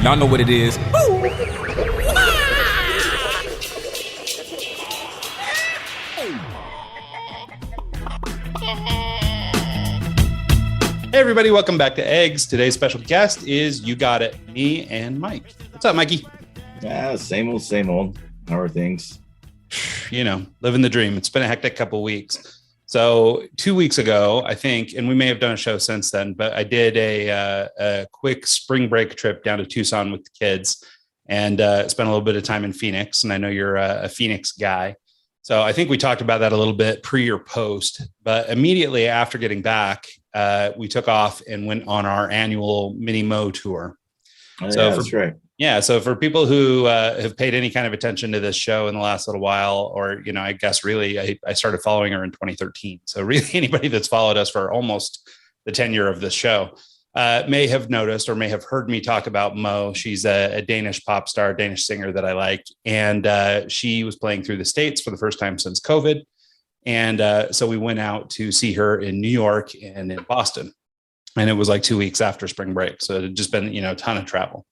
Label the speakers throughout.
Speaker 1: Y'all know what it is.
Speaker 2: Hey everybody, welcome back to Eggs. Today's special guest is You Got It, me and Mike. What's up, Mikey?
Speaker 3: Yeah, same old. How are things?
Speaker 2: You know, living the dream. It's been a hectic couple weeks. So 2 weeks ago, I think, and we may have done a show since then, but I did a quick spring break trip down to Tucson with the kids and spent a little bit of time in Phoenix. And I know you're a Phoenix guy. So I think we talked about that a little bit pre or post, but immediately after getting back, we took off and went on our annual mini Mo tour.
Speaker 3: That's right.
Speaker 2: Yeah. So for people who have paid any kind of attention to this show in the last little while, or, you know, I guess really, I started following her in 2013. So really anybody that's followed us for almost the tenure of this show may have noticed or may have heard me talk about Mo. She's a Danish pop star, Danish singer that I like. And she was playing through the States for the first time since COVID. And so we went out to see her in New York and in Boston. And it was like 2 weeks after spring break. So it had just been, you know, a ton of travel.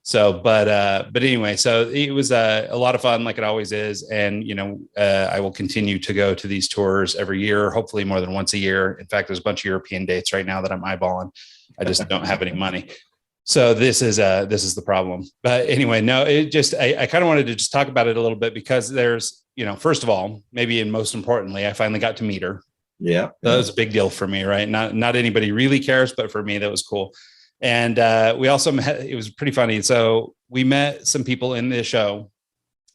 Speaker 2: So, but anyway, so it was a lot of fun, like it always is. And, you know, I will continue to go to these tours every year, hopefully more than once a year. In fact, there's a bunch of European dates right now that I'm eyeballing. I just don't have any money. So this is the problem. But anyway, no, it just, I kind of wanted to just talk about it a little bit because there's, you know, first of all, maybe and most importantly, I finally got to meet her.
Speaker 3: Yeah.
Speaker 2: That was a big deal for me, right? Not anybody really cares, but for me, that was cool. And we also met, it was pretty funny. So we met some people in this show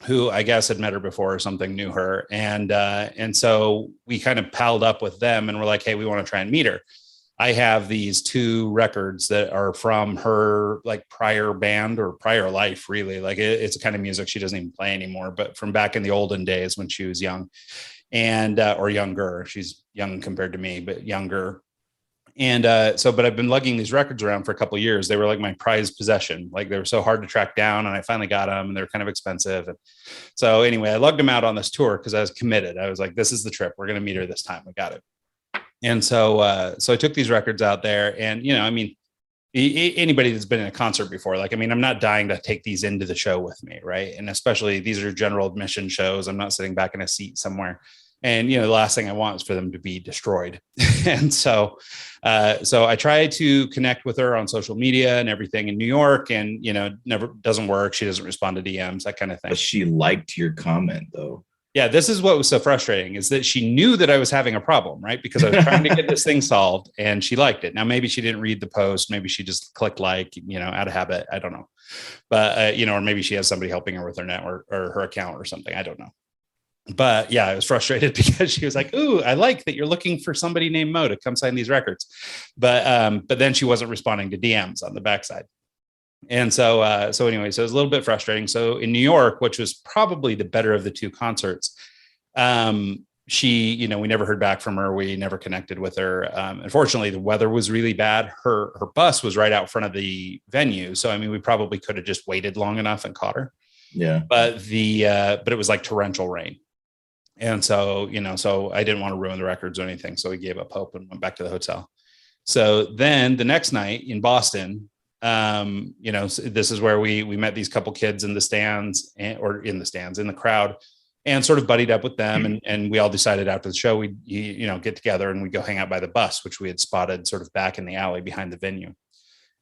Speaker 2: who I guess had met her before or something, knew her. And so we kind of palled up with them and we're like, hey, we want to try and meet her. I have these 2 records that are from her like prior band or prior life, really. Like it's a kind of music she doesn't even play anymore, but from back in the olden days when she was young and, or younger. She's young compared to me, but younger. And but I've been lugging these records around for a couple of years. They were like my prized possession. Like they were so hard to track down and I finally got them and they're kind of expensive. And so anyway, I lugged them out on this tour because I was committed. I was like, this is the trip. We're going to meet her this time. We got it. And so I took these records out there and, you know, I mean, anybody that's been in a concert before, like, I mean, I'm not dying to take these into the show with me. Right. And especially these are general admission shows. I'm not sitting back in a seat somewhere. And, you know, the last thing I want is for them to be destroyed. And so I try to connect with her on social media and everything in New York and, you know, never doesn't work. She doesn't respond to DMs, that kind of thing.
Speaker 3: But she liked your comment though.
Speaker 2: Yeah, this is what was so frustrating is that she knew that I was having a problem, right? Because I was trying to get this thing solved and she liked it. Now, maybe she didn't read the post. Maybe she just clicked like, you know, out of habit. I don't know. But, you know, or maybe she has somebody helping her with her network or her account or something. I don't know. But yeah, I was frustrated because she was like, ooh, I like that you're looking for somebody named Mo to come sign these records. But then she wasn't responding to DMs on the backside. And so anyway, so it was a little bit frustrating. So in New York, which was probably the better of the 2 concerts, she, you know, we never heard back from her. We never connected with her. Unfortunately, the weather was really bad. Her bus was right out front of the venue. So, I mean, we probably could have just waited long enough and caught her.
Speaker 3: Yeah.
Speaker 2: But it was like torrential rain. And so, you know, so I didn't want to ruin the records or anything. So we gave up hope and went back to the hotel. So then the next night in Boston, you know, this is where we met these couple kids in the stands in the crowd and sort of buddied up with them. And we all decided after the show, we'd, you know, get together and we'd go hang out by the bus, which we had spotted sort of back in the alley behind the venue.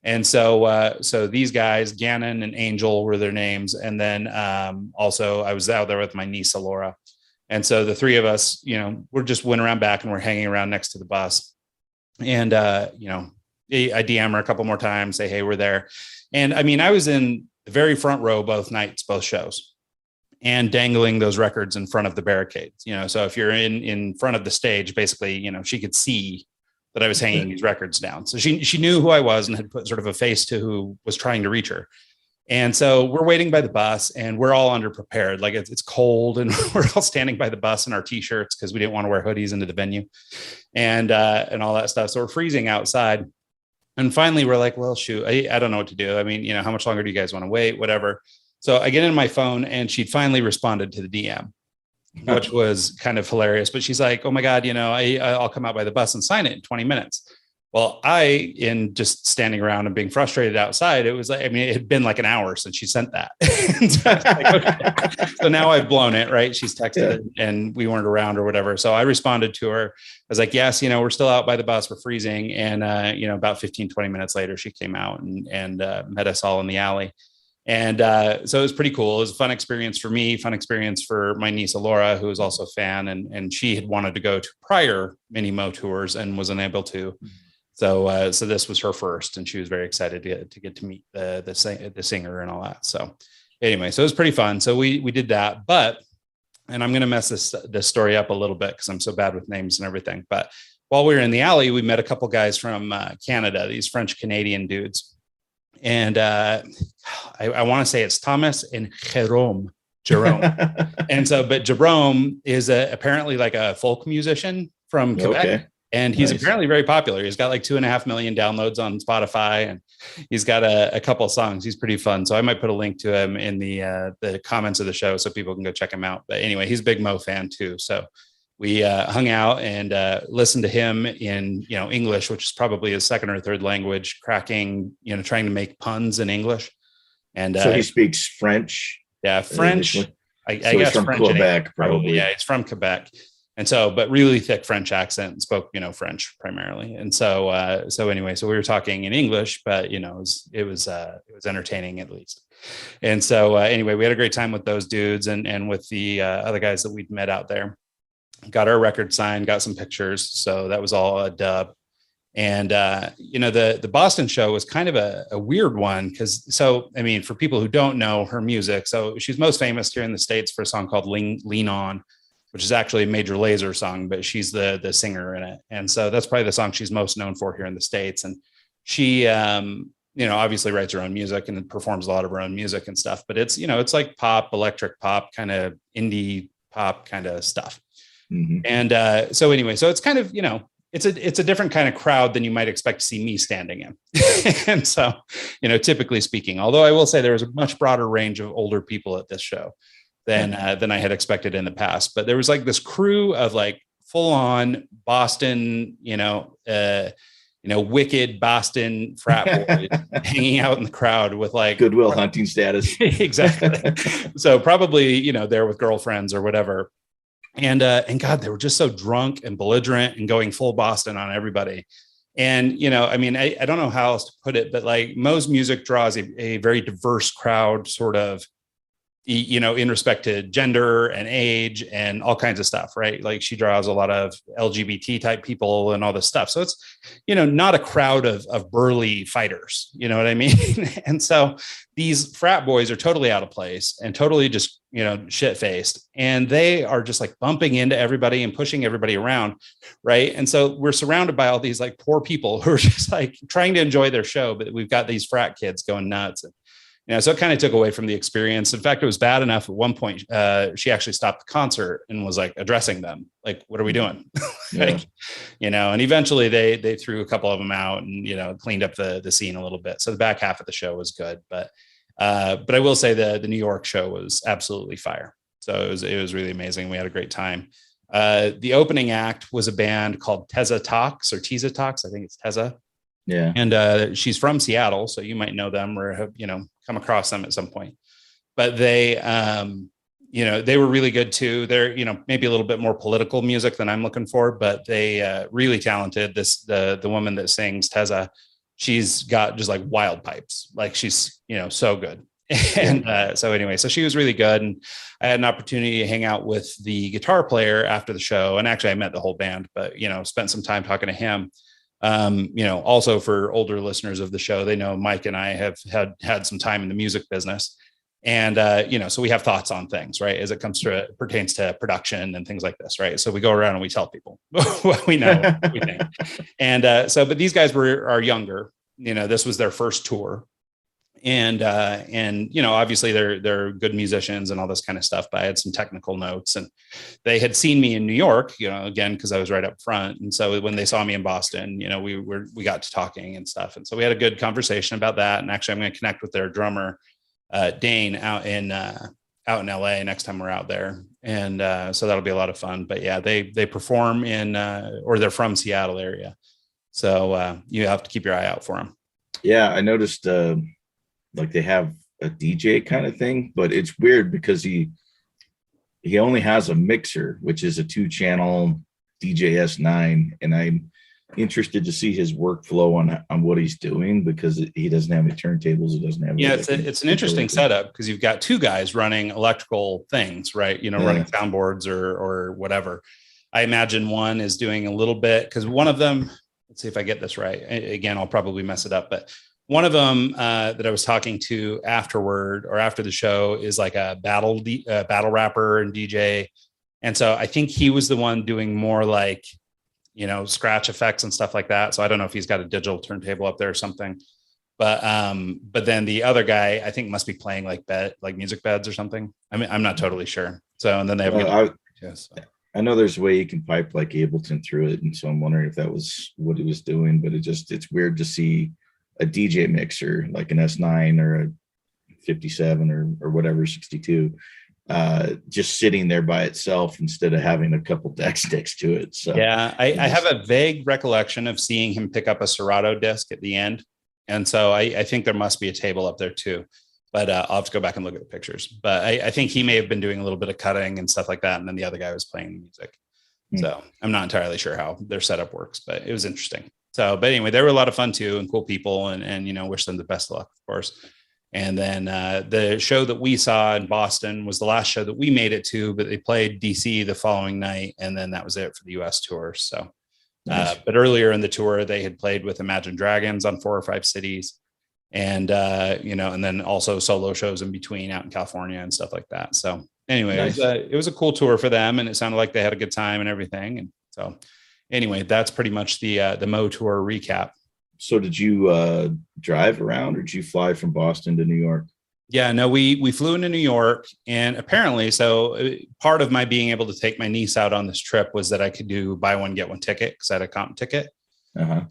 Speaker 2: And so these guys, Gannon and Angel were their names. And then also I was out there with my niece, Alora. And so the 3 of us, you know, we're just went around back and we're hanging around next to the bus. And, you know, I DM her a couple more times, say, hey, we're there. And I mean, I was in the very front row, both nights, both shows, and dangling those records in front of the barricades, you know, so if you're in front of the stage, basically, you know, she could see that I was hanging these records down. So she knew who I was and had put sort of a face to who was trying to reach her. And so we're waiting by the bus and we're all underprepared. Like it's cold and we're all standing by the bus in our t-shirts because we didn't want to wear hoodies into the venue and all that stuff. So we're freezing outside. And finally we're like, well, shoot, I don't know what to do. I mean, you know, how much longer do you guys want to wait? Whatever. So I get in my phone and she'd finally responded to the DM, which was kind of hilarious. But she's like, oh my God, you know, I'll come out by the bus and sign it in 20 minutes. Well, in just standing around and being frustrated outside, it was like, I mean, it had been like an hour since she sent that. So, okay. So now I've blown it, right? She's texted and we weren't around or whatever. So I responded to her. I was like, yes, we're still out by the bus. We're freezing. And, about 15, 20 minutes later, she came out and met us all in the alley. And so it was pretty cool. It was a fun experience for me, fun experience for my niece, Alora, who was also a fan. And she had wanted to go to prior Mini Mo tours and was unable to. So this was her first, and she was very excited to get to meet the singer and all that. So anyway, so it was pretty fun. So we did that, and I'm going to mess this story up a little bit because I'm so bad with names and everything. But while we were in the alley, we met a couple guys from Canada, these French Canadian dudes, and I want to say it's Thomas and Jerome. And so, but Jerome is apparently like a folk musician from Quebec. Okay. And he's apparently very popular. He's got like 2.5 million downloads on Spotify, and he's got a couple of songs. He's pretty fun. So I might put a link to him in the comments of the show so people can go check him out. But anyway, he's a big Mo fan too. So we hung out and listened to him in English, which is probably his second or third language, cracking, trying to make puns in English. And
Speaker 3: so he speaks French.
Speaker 2: Yeah, French. I guess
Speaker 3: from
Speaker 2: French
Speaker 3: Quebec, probably.
Speaker 2: Yeah, it's from Quebec. And so, but really thick French accent, and spoke, French primarily. And so anyway, so we were talking in English, but it was entertaining at least. And so anyway, we had a great time with those dudes and with the other guys that we'd met out there. Got our record signed, got some pictures. So that was all a dub. And the Boston show was kind of a weird one because, for people who don't know her music, so she's most famous here in the States for a song called Lean On, which is actually a Major Lazer song, but she's the singer in it. And so that's probably the song she's most known for here in the States. And she, obviously writes her own music and performs a lot of her own music and stuff, but it's, it's like pop, electric pop, kind of indie pop kind of stuff. Mm-hmm. And so anyway, so it's kind of, it's a different kind of crowd than you might expect to see me standing in. And so, typically speaking, although I will say there was a much broader range of older people at this show than I had expected in the past. But there was like this crew of like full on Boston, wicked Boston frat boys hanging out in the crowd with like
Speaker 3: Goodwill Hunting status.
Speaker 2: Exactly. So probably, there with girlfriends or whatever. And God, they were just so drunk and belligerent and going full Boston on everybody. And, I don't know how else to put it, but like Mo's music draws a very diverse crowd, sort of, in respect to gender and age and all kinds of stuff, right? Like she draws a lot of LGBT type people and all this stuff. So it's, not a crowd of burly fighters, you know what I mean? And so these frat boys are totally out of place and totally just, shit faced. And they are just like bumping into everybody and pushing everybody around. Right. And so we're surrounded by all these like poor people who are just like trying to enjoy their show, but we've got these frat kids going nuts. And, so it kind of took away from the experience. In fact, it was bad enough at one point, she actually stopped the concert and was like addressing them. Like, what are we doing? Like, and eventually they threw a couple of them out and, cleaned up the scene a little bit. So the back half of the show was good, but I will say the New York show was absolutely fire. So it was really amazing. We had a great time. The opening act was a band called Teza Talks or Teza Talks. I think it's Teza. Yeah. And she's from Seattle, so you might know them or have, come across them at some point. But they were really good too. They're, maybe a little bit more political music than I'm looking for, but they really talented. The woman that sings, Teza, she's got just like wild pipes. Like she's, so good. And so anyway, so she was really good. And I had an opportunity to hang out with the guitar player after the show. And actually I met the whole band, but, spent some time talking to him. Also for older listeners of the show, they know Mike and I have had some time in the music business. And, so we have thoughts on things, right? As it pertains to production and things like this, right? So we go around and we tell people what we know, what we think. And, but these guys are younger, this was their first tour. And obviously they're good musicians and all this kind of stuff, but I had some technical notes and they had seen me in New York, again, cause I was right up front. And so when they saw me in Boston, we got to talking and stuff. And so we had a good conversation about that. And actually I'm going to connect with their drummer, Dane out in LA next time we're out there. And so that'll be a lot of fun, but yeah, they perform in, or they're from Seattle area. So you have to keep your eye out for him.
Speaker 3: Yeah, I noticed like they have a DJ kind of thing, but it's weird because he only has a mixer, which is a 2-channel DJ S9, and I'm interested to see his workflow on what he's doing because he doesn't have any turntables. He doesn't have
Speaker 2: it's an interesting setup because you've got two guys running electrical things, right? Running soundboards or whatever. I imagine one is doing a little bit because one of them, let's see if I get this right. Again, I'll probably mess it up, but one of them that I was talking to afterward or after the show is like a battle rapper and DJ. And so I think he was the one doing more like, scratch effects and stuff like that. So I don't know if he's got a digital turntable up there or something, but then the other guy, I think must be playing like music beds or something. I mean, I'm not totally sure. So, and then they have,
Speaker 3: I know there's a way you can pipe like Ableton through it. And so I'm wondering if that was what he was doing, but it's weird to see a DJ mixer like an S9 or a 57 or whatever, 62, just sitting there by itself instead of having a couple decks next to it. So
Speaker 2: yeah, I have a vague recollection of seeing him pick up a Serato disc at the end. And so I think there must be a table up there too, but I'll have to go back and look at the pictures. But I think he may have been doing a little bit of cutting and stuff like that. And then the other guy was playing the music. So I'm not entirely sure how their setup works, but it was interesting. So, but anyway, they were a lot of fun too and cool people and wish them the best of luck, of course. And then the show that we saw in Boston was the last show that we made it to, but they played DC the following night. And then that was it for the US tour. So, nice. But earlier in the tour, they had played with Imagine Dragons on 4 or 5 cities and, and then also solo shows in between out in California and stuff like that. So anyway, nice. It was a cool tour for them and it sounded like they had a good time and everything. And so anyway, that's pretty much the Mo tour recap.
Speaker 3: So did you drive around or did you fly from Boston to New York?
Speaker 2: Yeah, no, we flew into New York and apparently, so part of my being able to take my niece out on this trip was that I could do buy one, get one ticket because I had a comp ticket.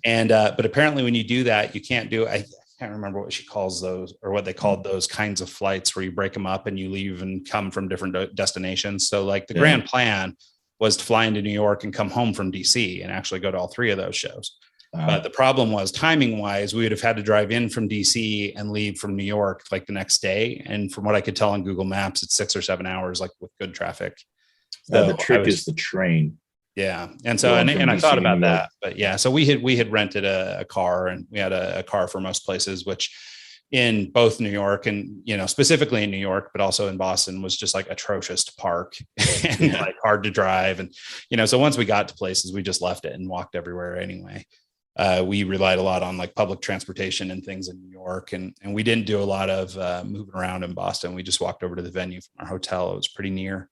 Speaker 2: And, but apparently when you do that, you can't do, I can't remember what she calls those or what they called those kinds of flights where you break them up and you leave and come from different destinations. So like the grand plan was to fly into New York and come home from DC and actually go to all 3 of those shows. But the problem was timing wise, we would have had to drive in from DC and leave from New York like the next day. And from what I could tell on Google Maps, it's 6 or 7 hours, like with good traffic.
Speaker 3: So the trick is the train.
Speaker 2: Yeah. And so, and I thought about that, but yeah, so we had rented a car and we had a car for most places, which in both New York and, specifically in New York, but also in Boston was just like atrocious to park and like hard to drive. And, so once we got to places, we just left it and walked everywhere anyway. We relied a lot on like public transportation and things in New York. And we didn't do a lot of moving around in Boston. We just walked over to the venue from our hotel. It was pretty near.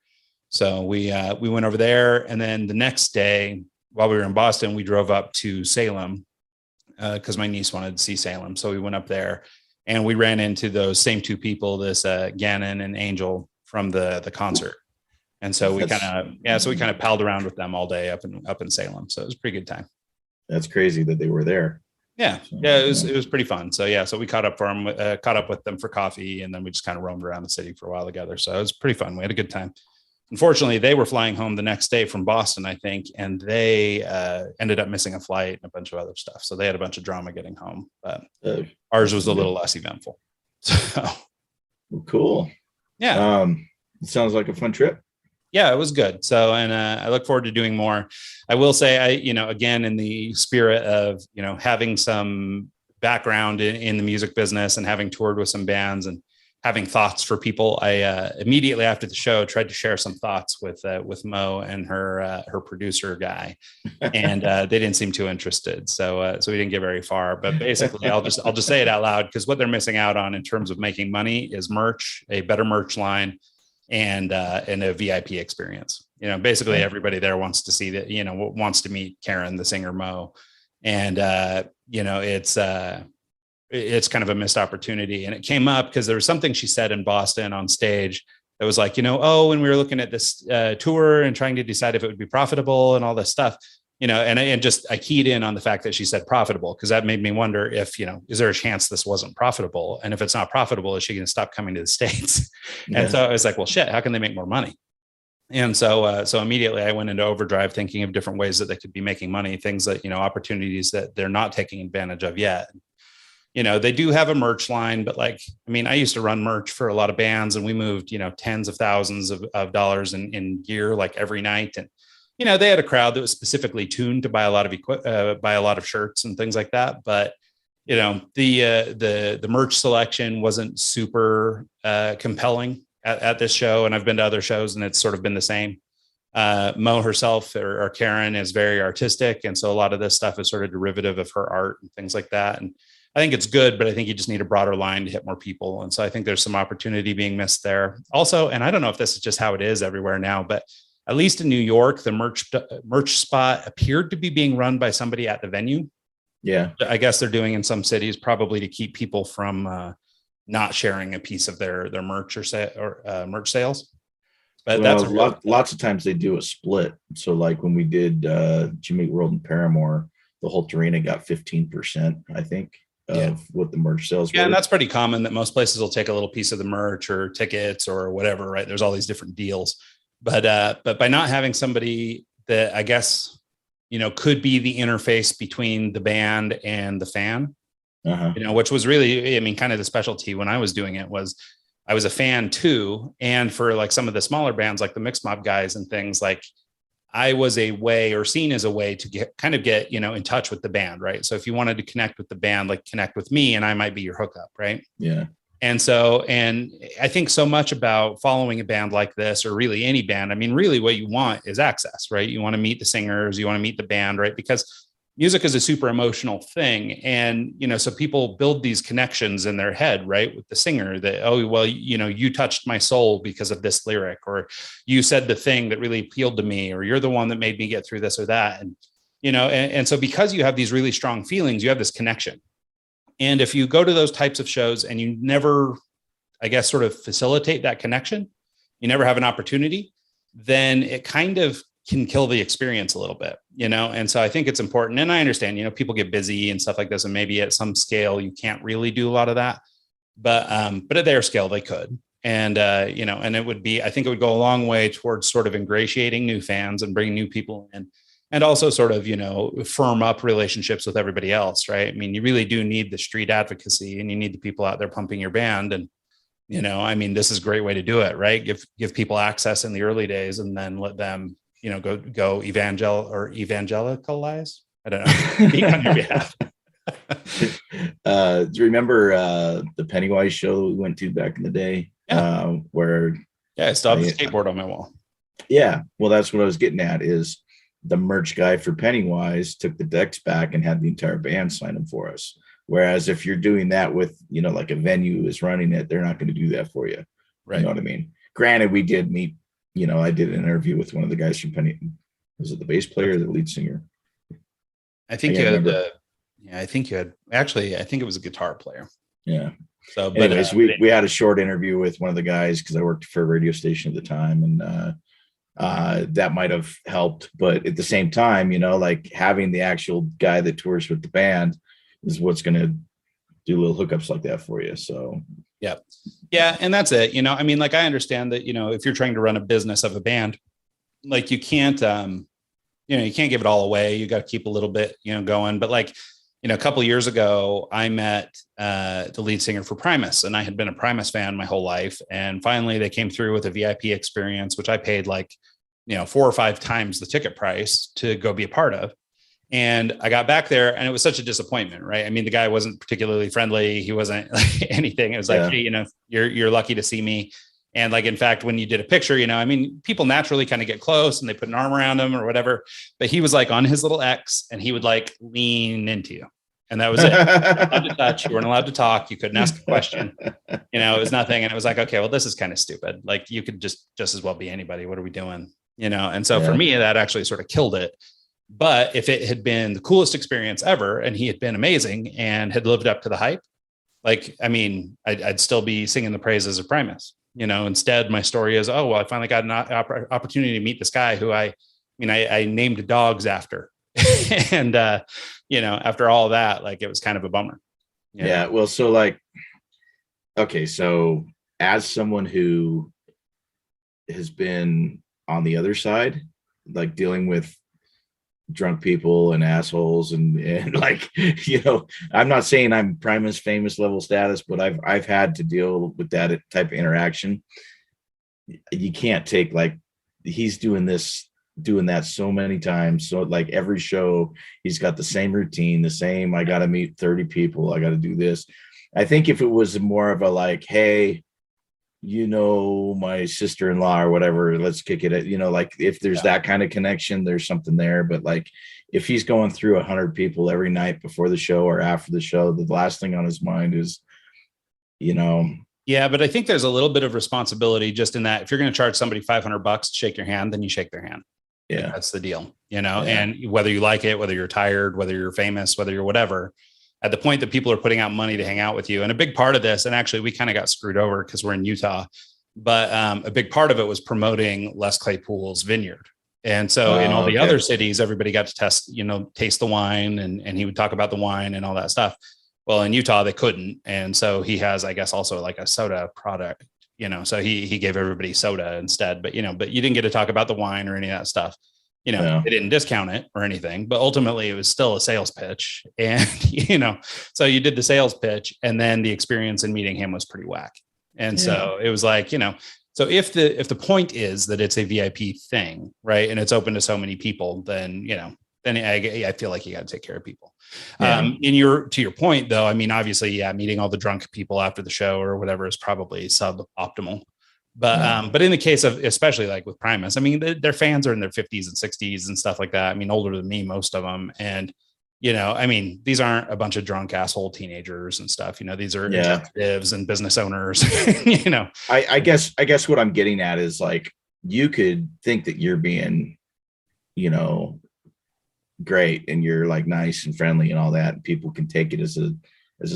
Speaker 2: So we went over there. And then the next day while we were in Boston, we drove up to Salem because my niece wanted to see Salem. So we went up there and we ran into those same 2 people, this Gannon and Angel from the concert. And so we kind of palled around with them all day up in Salem. So it was a pretty good time.
Speaker 3: That's crazy that they were there.
Speaker 2: Yeah. Yeah. It was pretty fun. So yeah. So we caught up with them for coffee and then we just kind of roamed around the city for a while together. So it was pretty fun. We had a good time. Unfortunately, they were flying home the next day from Boston, I think, and they ended up missing a flight and a bunch of other stuff. So they had a bunch of drama getting home, but ours was a little less eventful. So
Speaker 3: well, cool.
Speaker 2: Yeah.
Speaker 3: It sounds like a fun trip.
Speaker 2: Yeah, it was good. So, and I look forward to doing more. I will say, again, in the spirit of, having some background in the music business and having toured with some bands and having thoughts for people, I immediately after the show tried to share some thoughts with Mo and her producer guy, and they didn't seem too interested. So we didn't get very far. But basically, I'll just say it out loud because what they're missing out on in terms of making money is merch, a better merch line, and a VIP experience. Basically everybody there wants to see that, wants to meet Karen, the singer Mo, and it's kind of a missed opportunity. And it came up because there was something she said in Boston on stage that was like, when we were looking at this tour and trying to decide if it would be profitable and all this stuff, and I keyed in on the fact that she said profitable, because that made me wonder if, is there a chance this wasn't profitable? And if it's not profitable, is she going to stop coming to the States? And so I was like, well, shit, how can they make more money? And so immediately I went into overdrive, thinking of different ways that they could be making money, things that, opportunities that they're not taking advantage of yet. They do have a merch line, but like, I mean, I used to run merch for a lot of bands, and we moved, tens of thousands of dollars in gear, like every night. And, they had a crowd that was specifically tuned to buy a lot of buy a lot of shirts and things like that. But, the merch selection wasn't super compelling at this show. And I've been to other shows and it's sort of been the same. Mo herself or Karen is very artistic. And so a lot of this stuff is sort of derivative of her art and things like that. And I think it's good, but I think you just need a broader line to hit more people. And so I think there's some opportunity being missed there also. And I don't know if this is just how it is everywhere now, but at least in New York, the merch spot appeared to be being run by somebody at the venue.
Speaker 3: Yeah.
Speaker 2: I guess they're doing in some cities, probably to keep people from not sharing a piece of their merch or merch sales. But
Speaker 3: well, lots of times they do a split. So like when we did Jimmy World and Paramore, the whole arena got 15%, I think, of what the merch sales were.
Speaker 2: And that's pretty common, that most places will take a little piece of the merch or tickets or whatever, right? There's all these different deals. But by not having somebody that I guess, could be the interface between the band and the fan, which was really, I mean, kind of the specialty when I was doing it was I was a fan too. And for like some of the smaller bands, like the Mixed Mob guys and things, like I was a way, or seen as a way, to get in touch with the band. Right. So if you wanted to connect with the band, like connect with me and I might be your hookup. Right.
Speaker 3: Yeah.
Speaker 2: And I think so much about following a band like this, or really any band, I mean, really what you want is access, right? You want to meet the singers, you want to meet the band, right? Because music is a super emotional thing. And, so people build these connections in their head, right? With the singer that, oh, well, you touched my soul because of this lyric, or you said the thing that really appealed to me, or you're the one that made me get through this or that. And, and so because you have these really strong feelings, you have this connection. And if you go to those types of shows and you never, I guess, sort of facilitate that connection, you never have an opportunity, then it kind of can kill the experience a little bit, And so I think it's important. And I understand, people get busy and stuff like this, and maybe at some scale you can't really do a lot of that, but at their scale they could. And, and it would be, I think it would go a long way towards sort of ingratiating new fans and bringing new people in. And also sort of, firm up relationships with everybody else, right? I mean, you really do need the street advocacy, and you need the people out there pumping your band. And, I mean, this is a great way to do it, right? Give people access in the early days, and then let them, go evangelicalize. I don't know. Speak on your behalf.
Speaker 3: Do you remember the Pennywise show we went to back in the day?
Speaker 2: Yeah.
Speaker 3: Where
Speaker 2: I still have the skateboard on my wall.
Speaker 3: Yeah. Well, that's what I was getting at, is the merch guy for Pennywise took the decks back and had the entire band sign them for us. Whereas if you're doing that with, like a venue is running it, they're not going to do that for you. Right. You know what I mean? Granted, we did meet, I did an interview with one of the guys from Penny. Was it the bass player or the lead singer?
Speaker 2: I think you had, actually, I think it was a guitar player.
Speaker 3: Yeah.
Speaker 2: So,
Speaker 3: but anyways, we had a short interview with one of the guys, because I worked for a radio station at the time, and that might have helped. But at the same time, like having the actual guy that tours with the band is what's going to do little hookups like that for you. So
Speaker 2: yeah, and that's it. I mean, like, I understand that, if you're trying to run a business of a band, like you can't you can't give it all away. You got to keep a little bit going. But like, a couple of years ago, I met the lead singer for Primus, and I had been a Primus fan my whole life. And finally they came through with a VIP experience, which I paid like 4 or 5 times the ticket price to go be a part of. And I got back there, and it was such a disappointment, right? I mean, the guy wasn't particularly friendly. He wasn't like anything. It was like, hey, you're lucky to see me. And like, in fact, when you did a picture, I mean, people naturally kind of get close and they put an arm around him or whatever, but he was like on his little X, and he would like lean into you. And that was it. You weren't allowed to touch. You weren't allowed to talk. You couldn't ask a question. It was nothing. And it was like, okay, well, this is kind of stupid. Like, you could just as well be anybody. What are we doing? And so for me, that actually sort of killed it. But if it had been the coolest experience ever, and he had been amazing and had lived up to the hype, like, I mean, I'd still be singing the praises of Primus. Instead, my story is, oh, well, I finally got an opportunity to meet this guy who I named dogs after. And, after all that, like, it was kind of a bummer.
Speaker 3: Yeah. Well, so like, okay. So as someone who has been on the other side, like dealing with drunk people and assholes and like, I'm not saying I'm Primus famous level status, but I've had to deal with that type of interaction. You can't take, like, he's doing that so many times. So like every show, he's got the same routine, the same, I got to meet 30 people, I got to do this. I think if it was more of a like, hey, my sister-in-law or whatever, let's kick it at, like if there's that kind of connection, there's something there. But like if he's going through 100 people every night before the show or after the show, the last thing on his mind is,
Speaker 2: Yeah, but I think there's a little bit of responsibility just in that if you're going to charge somebody $500 to shake your hand, then you shake their hand.
Speaker 3: Yeah,
Speaker 2: like, that's the deal, and whether you like it, whether you're tired, whether you're famous, whether you're whatever, at the point that people are putting out money to hang out with you. And a big part of this, and actually we kind of got screwed over because we're in Utah, but a big part of it was promoting Les Claypool's vineyard. And so in all the other cities, everybody got to taste the wine, and he would talk about the wine and all that stuff. Well, in Utah, they couldn't. And so he has, I guess, also like a soda product, so he gave everybody soda instead, but you didn't get to talk about the wine or any of that stuff. They didn't discount it or anything, but ultimately it was still a sales pitch. And, so you did the sales pitch, and then the experience in meeting him was pretty whack. And so it was like, so if the point is that it's a VIP thing, right, and it's open to so many people, then, then I feel like you got to take care of people. To your point though, I mean, obviously, meeting all the drunk people after the show or whatever is probably suboptimal. But in the case of, especially like with Primus, I mean, their fans are in their 50s and 60s and stuff like that. I mean, older than me, most of them. And, I mean, these aren't a bunch of drunk asshole teenagers and stuff. These are executives and business owners,
Speaker 3: I guess what I'm getting at is like, you could think that you're being, great and you're like nice and friendly and all that. And people can take it as a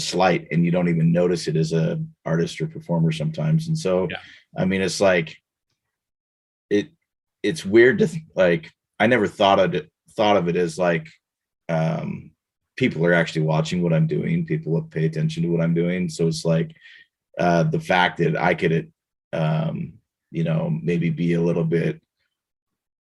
Speaker 3: slight, and you don't even notice it as a artist or performer sometimes. And so, I mean, it's like, it's weird to like, I never thought of it as like, people are actually watching what I'm doing. People will pay attention to what I'm doing. So it's like, the fact that I could, maybe be a little bit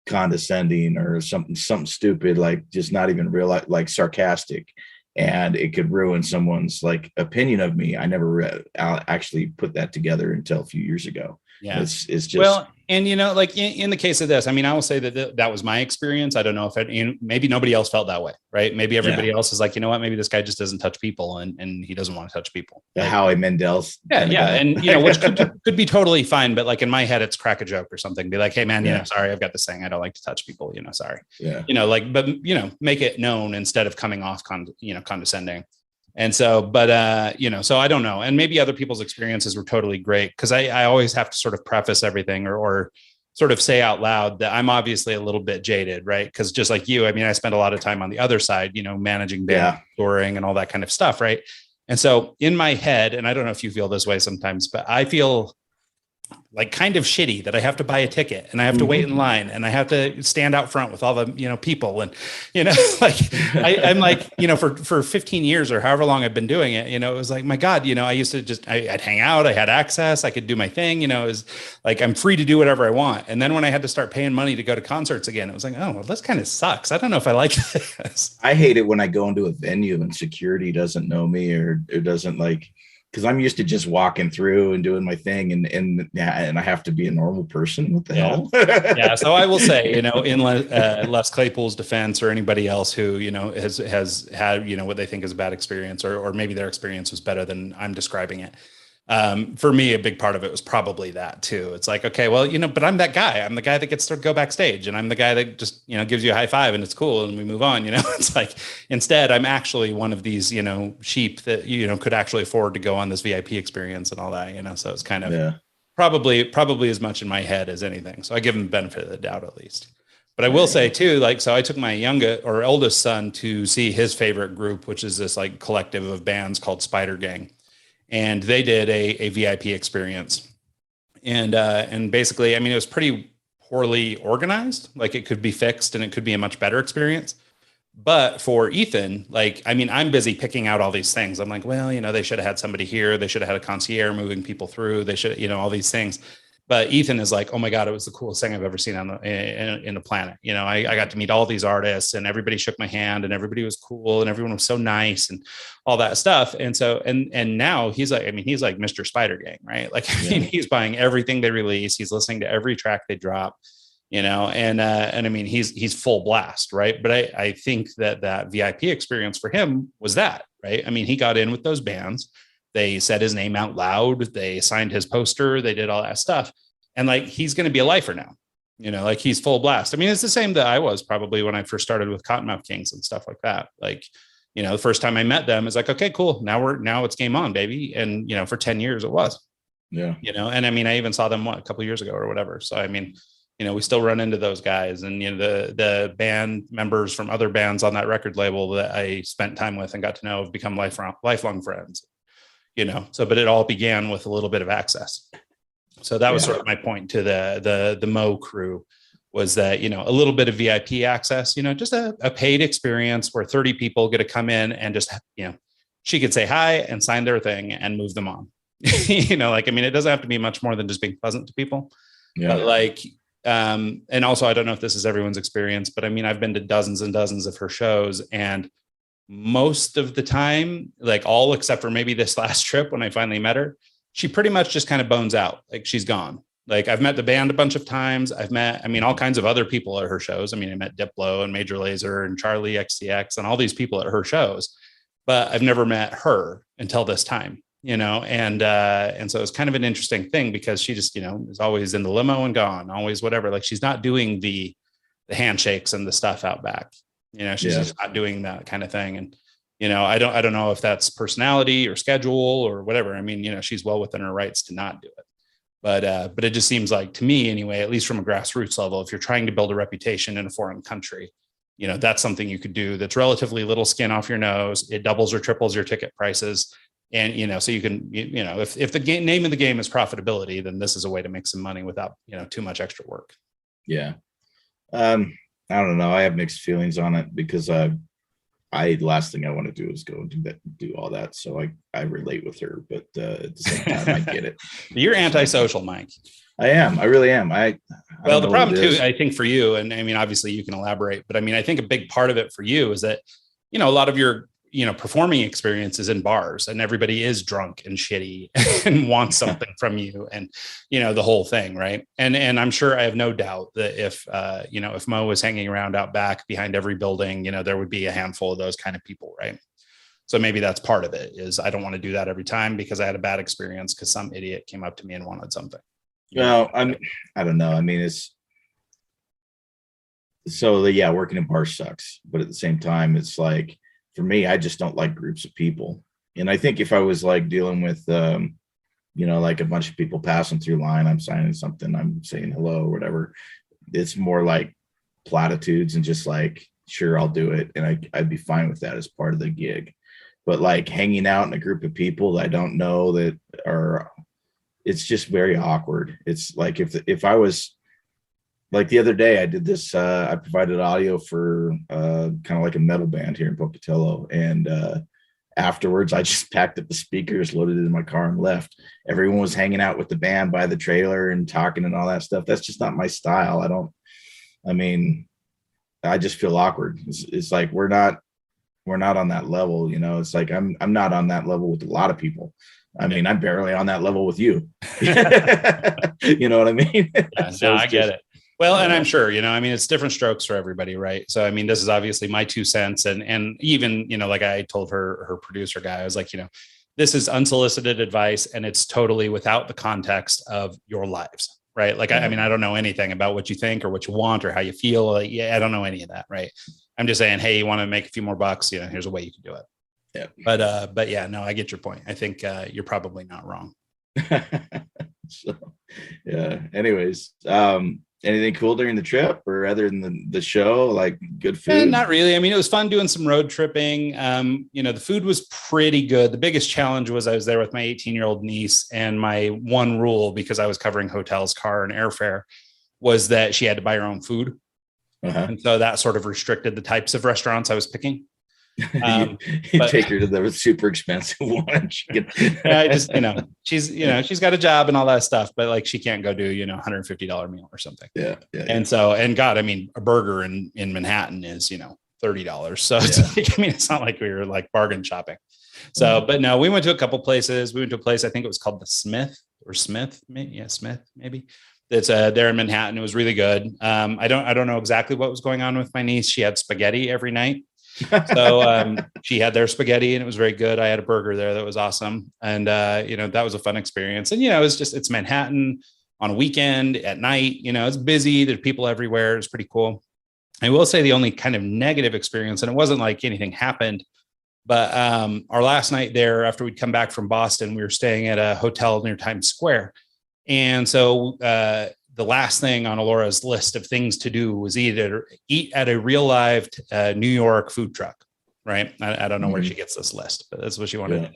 Speaker 3: condescending or something stupid, like just not even real, like sarcastic, and it could ruin someone's like opinion of me. I never actually put that together until a few years ago. It's just,
Speaker 2: well, and like in the case of this, I mean, I will say that was my experience. I don't know if maybe nobody else felt that way, right? Maybe everybody else is like, maybe this guy just doesn't touch people, and he doesn't want to touch people.
Speaker 3: The Howie Mandel's.
Speaker 2: And which could be totally fine, but like in my head, it's crack a joke or something. Be like, hey man, sorry, I've got this thing. I don't like to touch people. Sorry. But make it known instead of coming off condescending. And so, but, so I don't know. And maybe other people's experiences were totally great, because I always have to sort of preface everything or sort of say out loud that I'm obviously a little bit jaded, right? Because just like you, I mean, I spent a lot of time on the other side, managing band touring and all that kind of stuff, right? And so in my head, and I don't know if you feel this way sometimes, but I feel like kind of shitty that I have to buy a ticket and I have to wait in line and I have to stand out front with all the, people. And, like, I'm like, for 15 years or however long I've been doing it, it was like, my God, I used to I'd hang out, I had access, I could do my thing, it was like, I'm free to do whatever I want. And then when I had to start paying money to go to concerts again, it was like, oh, well, this kind of sucks. I don't know if I like this.
Speaker 3: I hate it when I go into a venue and security doesn't know me or doesn't like, because I'm used to just walking through and doing my thing, and I have to be a normal person. What the hell?
Speaker 2: So I will say, in Les Claypool's defense, or anybody else who has had what they think is a bad experience, or maybe their experience was better than I'm describing it. For me, a big part of it was probably that too. It's like, okay, well, but I'm that guy. I'm the guy that gets to go backstage, and I'm the guy that just, gives you a high five and it's cool and we move on. It's like, instead I'm actually one of these, sheep that, could actually afford to go on this VIP experience and all that, so it's kind of probably as much in my head as anything. So I give him the benefit of the doubt at least. But I will say too, like, so I took my oldest son to see his favorite group, which is this like collective of bands called Spider Gang. And they did a VIP experience, and basically, I mean, it was pretty poorly organized. Like, it could be fixed and it could be a much better experience. But for Ethan, like, I mean, I'm busy picking out all these things. I'm like, well, they should have had somebody here. They should have had a concierge moving people through. They should, all these things. But Ethan is like, oh my God, it was the coolest thing I've ever seen on in the planet. You know, I got to meet all these artists and everybody shook my hand and everybody was cool and everyone was so nice and all that stuff. And so, and now he's like, I mean, he's like Mr. Spider Gang, right? Like, I mean, he's buying everything they release. He's listening to every track they drop, you know, and I mean, he's full blast, right? But I think that VIP experience for him was that, right? I mean, he got in with those bands. They said his name out loud. They signed his poster. They did all that stuff. And like, he's going to be a lifer now, you know, like he's full blast. I mean, it's the same that I was probably when I first started with Cottonmouth Kings and stuff like that. Like, you know, the first time I met them, it's like, okay, cool. Now it's game on, baby. And, you know, for 10 years it was, you know, and I mean, I even saw them a couple of years ago or whatever. So, I mean, you know, we still run into those guys and, you know, the band members from other bands on that record label that I spent time with and got to know have become lifelong friends. You know, so, but it all began with a little bit of access. So that was sort of my point to the Mo crew was that, you know, a little bit of VIP access, you know, just a paid experience where 30 people get to come in and just, you know, she could say hi and sign their thing and move them on. You know, like, I mean, it doesn't have to be much more than just being pleasant to people. But like, and also, I don't know if this is everyone's experience, but I mean, I've been to dozens and dozens of her shows and most of the time, like all except for maybe this last trip when I finally met her, she pretty much just kind of bones out. Like she's gone. Like I've met the band a bunch of times. I've met, I mean, all kinds of other people at her shows. I mean, I met Diplo and Major Lazer and Charlie XCX and all these people at her shows, but I've never met her until this time, you know? And so it's kind of an interesting thing because she just, you know, is always in the limo and gone, always whatever. Like she's not doing the handshakes and the stuff out back. You know, she's just not doing that kind of thing. And, you know, I don't know if that's personality or schedule or whatever. I mean, you know, she's well within her rights to not do it. But it just seems like to me anyway, at least from a grassroots level, if you're trying to build a reputation in a foreign country, you know, that's something you could do that's relatively little skin off your nose. It doubles or triples your ticket prices. And, you know, so you can, you know, if the name of the game is profitability, then this is a way to make some money without, you know, too much extra work.
Speaker 3: Yeah. I don't know. I have mixed feelings on it because last thing I want to do is go and do all that. So I relate with her, but at the same time, I get it.
Speaker 2: You're antisocial, Mike.
Speaker 3: I am. I really am.
Speaker 2: Well, the problem too, I think for you, and I mean, obviously you can elaborate, but I mean, I think a big part of it for you is that, you know, a lot of your, you know, performing experiences in bars and everybody is drunk and shitty and wants something from you and, you know, the whole thing. Right. And I'm sure I have no doubt that if, you know, if Mo was hanging around out back behind every building, you know, there would be a handful of those kind of people. Right. So maybe that's part of it is I don't want to do that every time because I had a bad experience because some idiot came up to me and wanted something.
Speaker 3: Well, I don't know. I mean, working in bars sucks, but at the same time, it's like, for me, I just don't like groups of people. And I think if I was like dealing with, you know, like a bunch of people passing through line, I'm signing something, I'm saying hello or whatever. It's more like platitudes and just like, sure, I'll do it. And I'd be fine with that as part of the gig. But like hanging out in a group of people that I don't know that are, it's just very awkward. It's like if I was, like the other day I did this, I provided audio for kind of like a metal band here in Pocatello. And afterwards I just packed up the speakers, loaded it in my car and left. Everyone was hanging out with the band by the trailer and talking and all that stuff. That's just not my style. I just feel awkward. It's like, we're not on that level. You know, it's like, I'm not on that level with a lot of people. I mean, I'm barely on that level with you. You know what I mean?
Speaker 2: So I get it. Well, and I'm sure, you know, I mean, it's different strokes for everybody, right? So, I mean, this is obviously my 2 cents. And even, you know, like I told her producer guy, I was like, you know, this is unsolicited advice and it's totally without the context of your lives, right? Like, I mean, I don't know anything about what you think or what you want or how you feel. Like, I don't know any of that, right? I'm just saying, hey, you want to make a few more bucks, you know, here's a way you can do it. Yeah. But yeah, no, I get your point. I think you're probably not wrong.
Speaker 3: So, yeah. Anyways, anything cool during the trip or other than the show, like good food?
Speaker 2: Not really. I mean, it was fun doing some road tripping. You know, the food was pretty good. The biggest challenge was I was there with my 18-year-old niece, and my one rule, because I was covering hotels, car, and airfare, was that she had to buy her own food. And so that sort of restricted the types of restaurants I was picking.
Speaker 3: You
Speaker 2: But
Speaker 3: take her to the super expensive one.
Speaker 2: I just, she's got a job and all that stuff, but like she can't go do, $150 meal or something.
Speaker 3: Yeah.
Speaker 2: And so, and God, I mean, a burger in Manhattan is, $30. So it's like, I mean, it's not like we were like bargain shopping. So, but no, we went to a couple places. We went to a place, I think it was called the Smith or Smith. Smith, maybe. It's there in Manhattan. It was really good. I don't know exactly what was going on with my niece. She had spaghetti every night. So she had their spaghetti and it was very good. I had a burger there that was awesome. And, that was a fun experience. And, it's Manhattan on a weekend at night, it's busy. There's people everywhere. It's pretty cool. I will say the only kind of negative experience, and it wasn't like anything happened, but our last night there, after we'd come back from Boston, we were staying at a hotel near Times Square. And so the last thing on Alora's list of things to do was eat at a real live New York food truck. Right. I don't know where she gets this list, but that's what she wanted to do.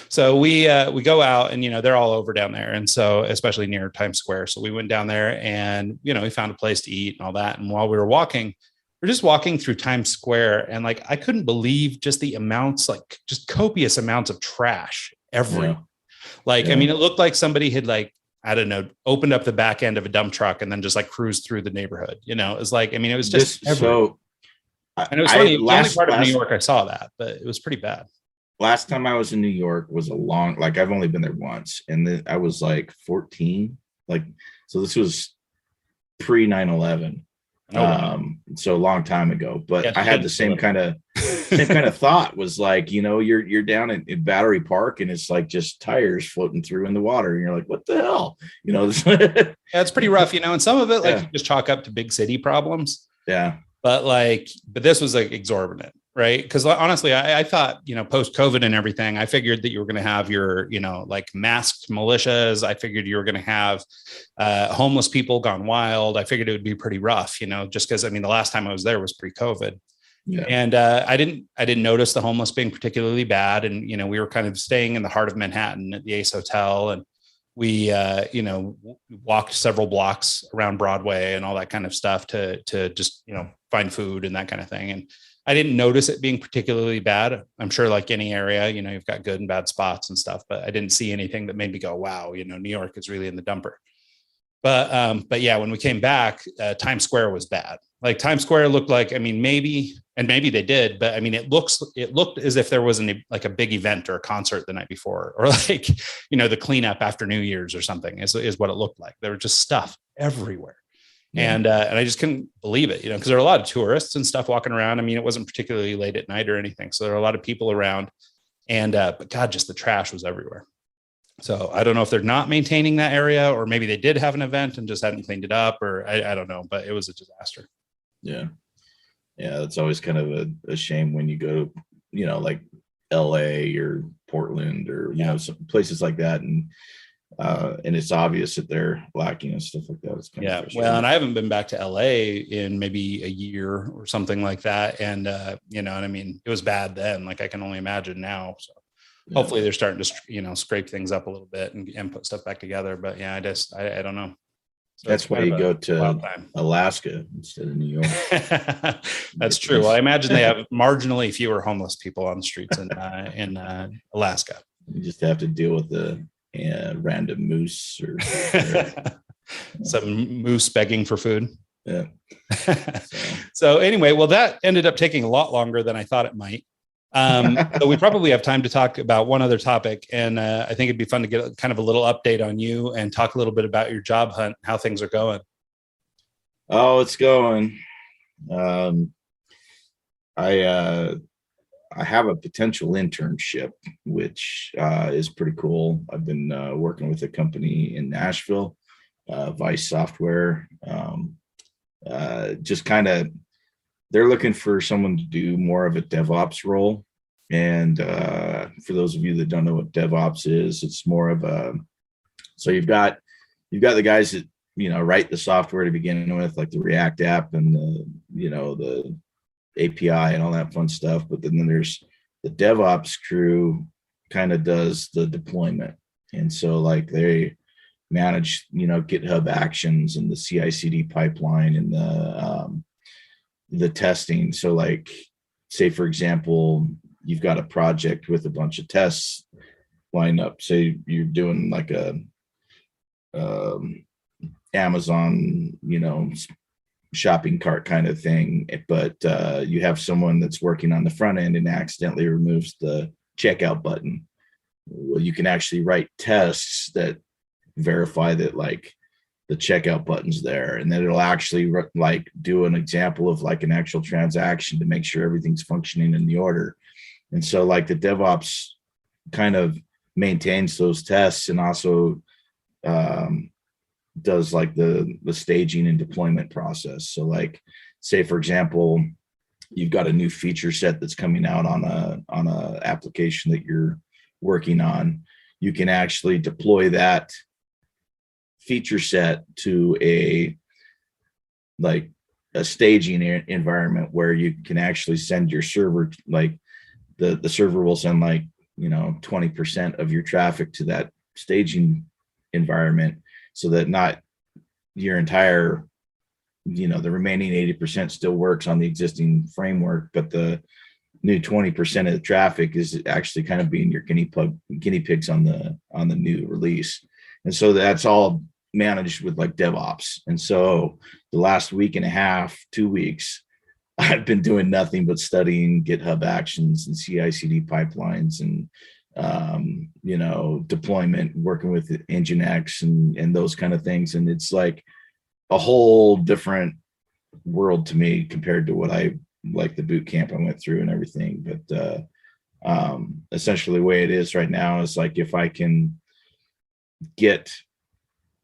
Speaker 2: So we go out and, they're all over down there. And so especially near Times Square. So we went down there and, we found a place to eat and all that. And while we were walking, we're just walking through Times Square. And like, I couldn't believe just the amounts, like just copious amounts of trash everywhere. I mean, it looked like somebody had like, I don't know, opened up the back end of a dump truck and then just like cruised through the neighborhood. It was like, I mean, it was just everywhere. And it was funny. The only part of New York I saw that, but it was pretty bad.
Speaker 3: Last time I was in New York was I've only been there once, and then I was like 14. So this was pre 9/11. So a long time ago, but I had the same kind of thought. Was like, you're down in Battery Park and it's like just tires floating through in the water and you're like, what the hell?
Speaker 2: It's pretty rough, and some of it you just chalk up to big city problems. But this was like exorbitant, right? Because honestly, I thought, post COVID and everything, I figured that you were going to have your, like masked militias. I figured you were going to have homeless people gone wild. I figured it would be pretty rough, just because, I mean, the last time I was there was pre-COVID. And I didn't notice the homeless being particularly bad. And, we were kind of staying in the heart of Manhattan at the Ace Hotel. And we, walked several blocks around Broadway and all that kind of stuff to just, find food and that kind of thing. And I didn't notice it being particularly bad. I'm sure like any area, you've got good and bad spots and stuff, but I didn't see anything that made me go, wow, New York is really in the dumper. But yeah, when we came back, Times Square was bad. Like Times Square looked like, I mean, maybe they did, but I mean, it looked as if there wasn't like a big event or a concert the night before, or like, the cleanup after New Year's or something is what it looked like. There was just stuff everywhere. And I just couldn't believe it, because there are a lot of tourists and stuff walking around. I mean, it wasn't particularly late at night or anything. So there are a lot of people around, and, but God, just the trash was everywhere. So I don't know if they're not maintaining that area, or maybe they did have an event and just hadn't cleaned it up, or I don't know, but it was a disaster.
Speaker 3: Yeah. It's always kind of a shame when you go to, like LA or Portland or, some places like that. And it's obvious that they're lacking and stuff like that. It's kind of
Speaker 2: well, and I haven't been back to LA in maybe a year or something like that. And, and I mean, it was bad then, like I can only imagine now. So hopefully they're starting to, scrape things up a little bit and put stuff back together. But yeah, I don't know. So
Speaker 3: that's why you go to Alaska instead of New York.
Speaker 2: That's true. Well, I imagine they have marginally fewer homeless people on the streets in Alaska.
Speaker 3: You just have to deal with the random moose or
Speaker 2: some moose begging for food.
Speaker 3: Yeah.
Speaker 2: So anyway, well, that ended up taking a lot longer than I thought it might. So we probably have time to talk about one other topic, and I think it'd be fun to get kind of a little update on you and talk a little bit about your job hunt, how things are going.
Speaker 3: Oh, it's going. I have a potential internship, which is pretty cool. I've been working with a company in Nashville, Vice Software. Just kind of, they're looking for someone to do more of a DevOps role. And for those of you that don't know what DevOps is, it's more of so you've got the guys that, write the software to begin with, like the React app and the API and all that fun stuff. But then there's the DevOps crew kind of does the deployment. And so like they manage, GitHub Actions and the CI/CD pipeline and the testing. So like say, for example, you've got a project with a bunch of tests lined up. Say you're doing like a Amazon, shopping cart kind of thing, but you have someone that's working on the front end and accidentally removes the checkout button. Well, you can actually write tests that verify that like the checkout button's there, and then it'll actually like do an example of like an actual transaction to make sure everything's functioning in the order. And so like the DevOps kind of maintains those tests and also does like the staging and deployment process. So like, say for example, you've got a new feature set that's coming out on a application that you're working on, you can actually deploy that feature set to a staging environment where you can actually send your server, like the server will send like 20% of your traffic to that staging environment, so that not your entire the remaining 80% still works on the existing framework, but the new 20% of the traffic is actually kind of being your guinea pigs on the new release. And so that's all managed with like DevOps. And so the last week and a half, 2 weeks, I've been doing nothing but studying GitHub Actions and CI/CD pipelines and deployment, working with Nginx and those kind of things. And it's like a whole different world to me compared to what I like the boot camp I went through and everything. But essentially the way it is right now is like, if I can get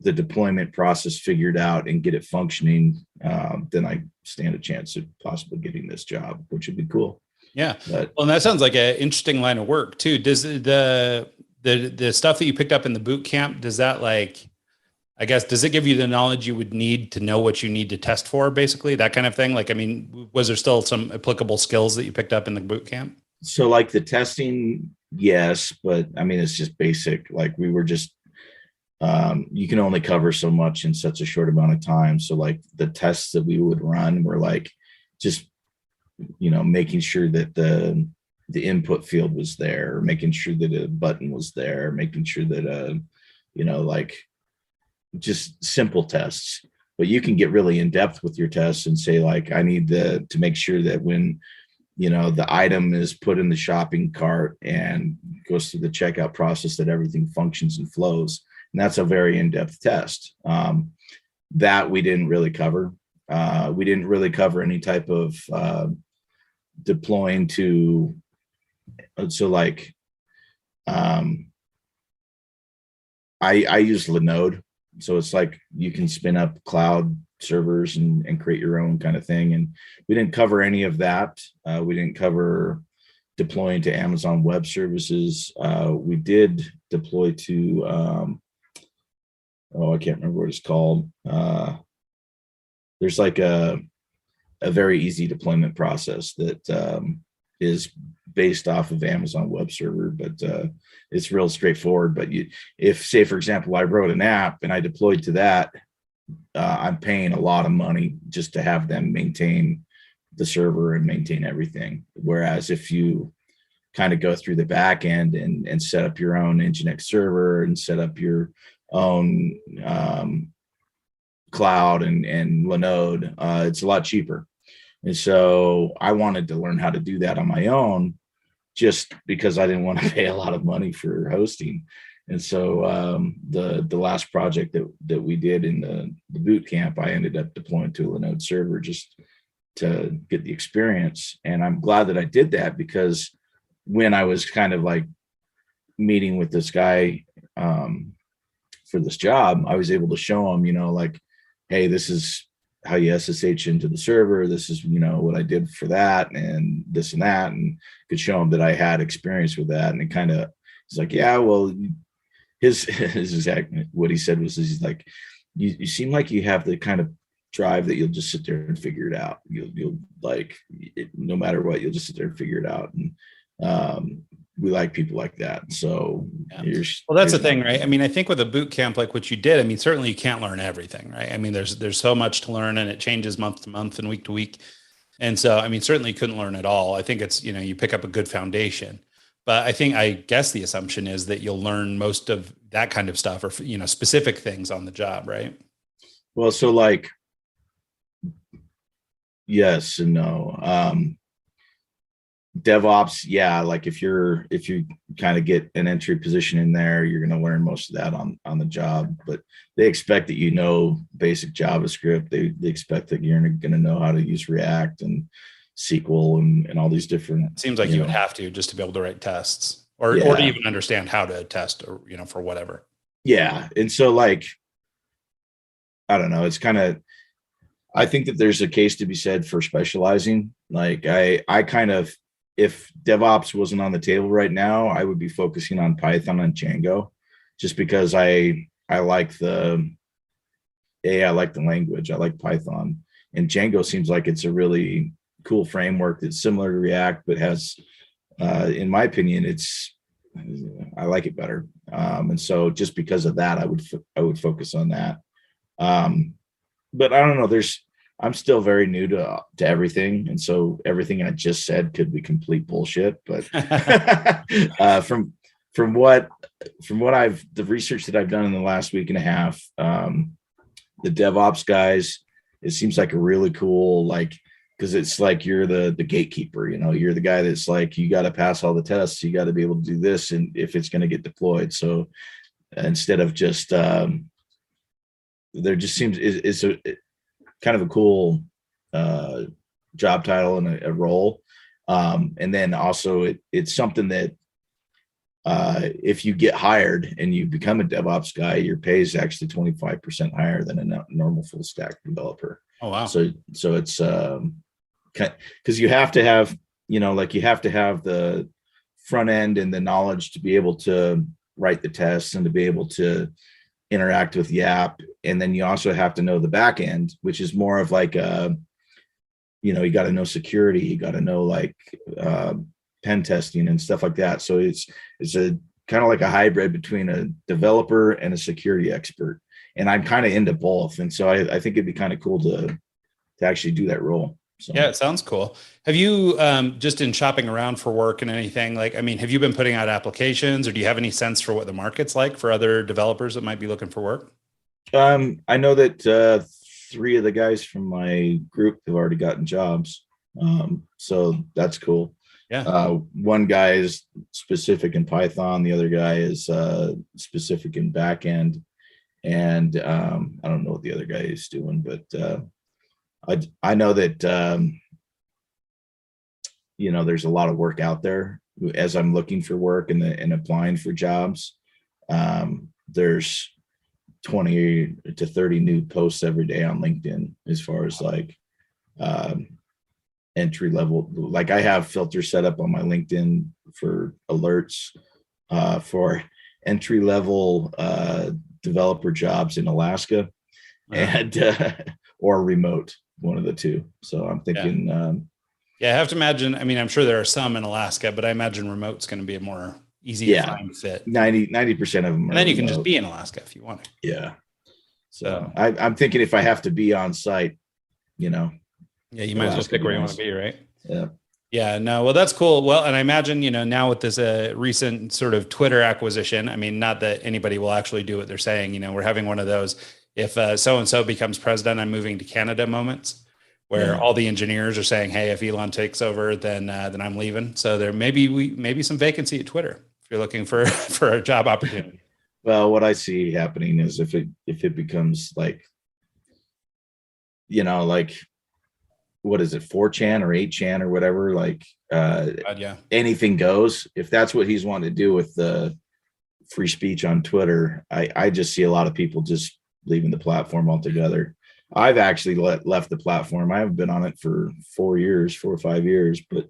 Speaker 3: the deployment process figured out and get it functioning, then I stand a chance of possibly getting this job, which would be cool.
Speaker 2: Yeah. Well, and that sounds like an interesting line of work too. Does the stuff that you picked up in the boot camp, does that does it give you the knowledge you would need to know what you need to test for, basically, that kind of thing? Like, I mean, was there still some applicable skills that you picked up in the boot camp?
Speaker 3: So like the testing, yes, but I mean, it's just basic. Like we were just, you can only cover so much in such a short amount of time. So like the tests that we would run were like, just, making sure that the input field was there, making sure that a button was there, making sure that, like just simple tests. But you can get really in depth with your tests and say like, I need to make sure that when, the item is put in the shopping cart and goes through the checkout process, that everything functions and flows. And that's a very in-depth test that we didn't really cover. We didn't really cover any type of deploying to, so like, I use Linode. So it's like you can spin up cloud servers and create your own kind of thing. And we didn't cover any of that. We didn't cover deploying to Amazon Web Services. We did deploy to, I can't remember what it's called. There's like a very easy deployment process that is based off of Amazon Web Server, but it's real straightforward. But if say, for example, I wrote an app and I deployed to that, I'm paying a lot of money just to have them maintain the server and maintain everything. Whereas if you kind of go through the back end and set up your own Nginx server and set up your own cloud and Linode, it's a lot cheaper. And so I wanted to learn how to do that on my own, just because I didn't want to pay a lot of money for hosting. And so the last project that we did in the boot camp, I ended up deploying to a Linode server just to get the experience. And I'm glad that I did that, because when I was kind of like meeting with this guy for this job, I was able to show him, like, hey, this is how you SSH into the server. This is, what I did for that and this and that, and could show him that I had experience with that. And it kind of, he's like, yeah, well, his exact, what he said was, he's like, you seem like you have the kind of drive that you'll just sit there and figure it out. You'll like, no matter what, you'll just sit there and figure it out. And we like people like that. So
Speaker 2: well, that's the thing, right? I mean, I think with a boot camp like what you did, I mean, certainly you can't learn everything, right? I mean, there's so much to learn, and it changes month to month and week to week. And so, I mean, certainly couldn't learn it all. I think it's, you pick up a good foundation, but I guess the assumption is that you'll learn most of that kind of stuff or, specific things on the job, right?
Speaker 3: Well, so like, yes and no. DevOps, yeah, like if you kind of get an entry position in there, you're going to learn most of that on the job. But they expect that basic JavaScript. They expect that you're going to know how to use React and SQL and all these different.
Speaker 2: It seems like you would have to just to be able to write tests or to even understand how to test or for whatever.
Speaker 3: Yeah, and so like, I don't know. It's kind of. I think that there's a case to be said for specializing. Like I kind of, if DevOps wasn't on the table right now, I would be focusing on Python and Django, just because I like the language. I like Python, and Django seems like it's a really cool framework that's similar to React, but has, in my opinion, I like it better. And so just because of that, I would focus on that. But I don't know. I'm still very new to everything, and so everything I just said could be complete bullshit. But from the research that I've done in the last week and a half, the DevOps guys, it seems like a really cool, like, because it's like you're the gatekeeper. You're the guy that's like, you got to pass all the tests, you got to be able to do this, and if it's going to get deployed. So instead of just there just seems is a kind of a cool job title and a role. And then also it's something that if you get hired and you become a DevOps guy, your pay is actually 25% higher than a normal full stack developer.
Speaker 2: Oh, wow.
Speaker 3: So it's because you have to have, you have to have the front end and the knowledge to be able to write the tests and to be able to interact with the app. And then you also have to know the back end, which is more of like you got to know security, you got to know like pen testing and stuff like that. So it's a kind of like a hybrid between a developer and a security expert. And I'm kind of into both. And so I think it'd be kind of cool to actually do that role. So.
Speaker 2: Yeah, it sounds cool. Have you just in shopping around for work and anything, like, I mean, have you been putting out applications, or do you have any sense for what the market's like for other developers that might be looking for work?
Speaker 3: I know that 3 of the guys from my group have already gotten jobs. So that's cool.
Speaker 2: Yeah.
Speaker 3: One guy is specific in Python. The other guy is specific in backend. And I don't know what the other guy is doing, but I know that, there's a lot of work out there as I'm looking for work and applying for jobs. There's 20 to 30 new posts every day on LinkedIn as far as like entry level. Like I have filters set up on my LinkedIn for alerts for entry level developer jobs in Alaska and or remote, one of the two. So I'm thinking.
Speaker 2: I have to imagine. I mean, I'm sure there are some in Alaska, but I imagine remote's going to be a more easy to find fit.
Speaker 3: 90% of them.
Speaker 2: And then you can just be in Alaska if you want to.
Speaker 3: Yeah. So I'm thinking if I have to be on site, Yeah,
Speaker 2: you might as well pick where you want to be, right?
Speaker 3: Yeah.
Speaker 2: Yeah, no, well, that's cool. Well, and I imagine, now with this recent sort of Twitter acquisition, I mean, not that anybody will actually do what they're saying, we're having one of those, if so-and-so becomes president, I'm moving to Canada moments where all the engineers are saying, hey, if Elon takes over, then I'm leaving. So there may be some vacancy at Twitter if you're looking for a job opportunity.
Speaker 3: Well, what I see happening is if it becomes like, like, what is it, 4chan or 8chan or whatever, like anything goes. If that's what he's wanting to do with the free speech on Twitter, I just see a lot of people just leaving the platform altogether. I've actually left the platform. I haven't been on it for 4 or 5 years, but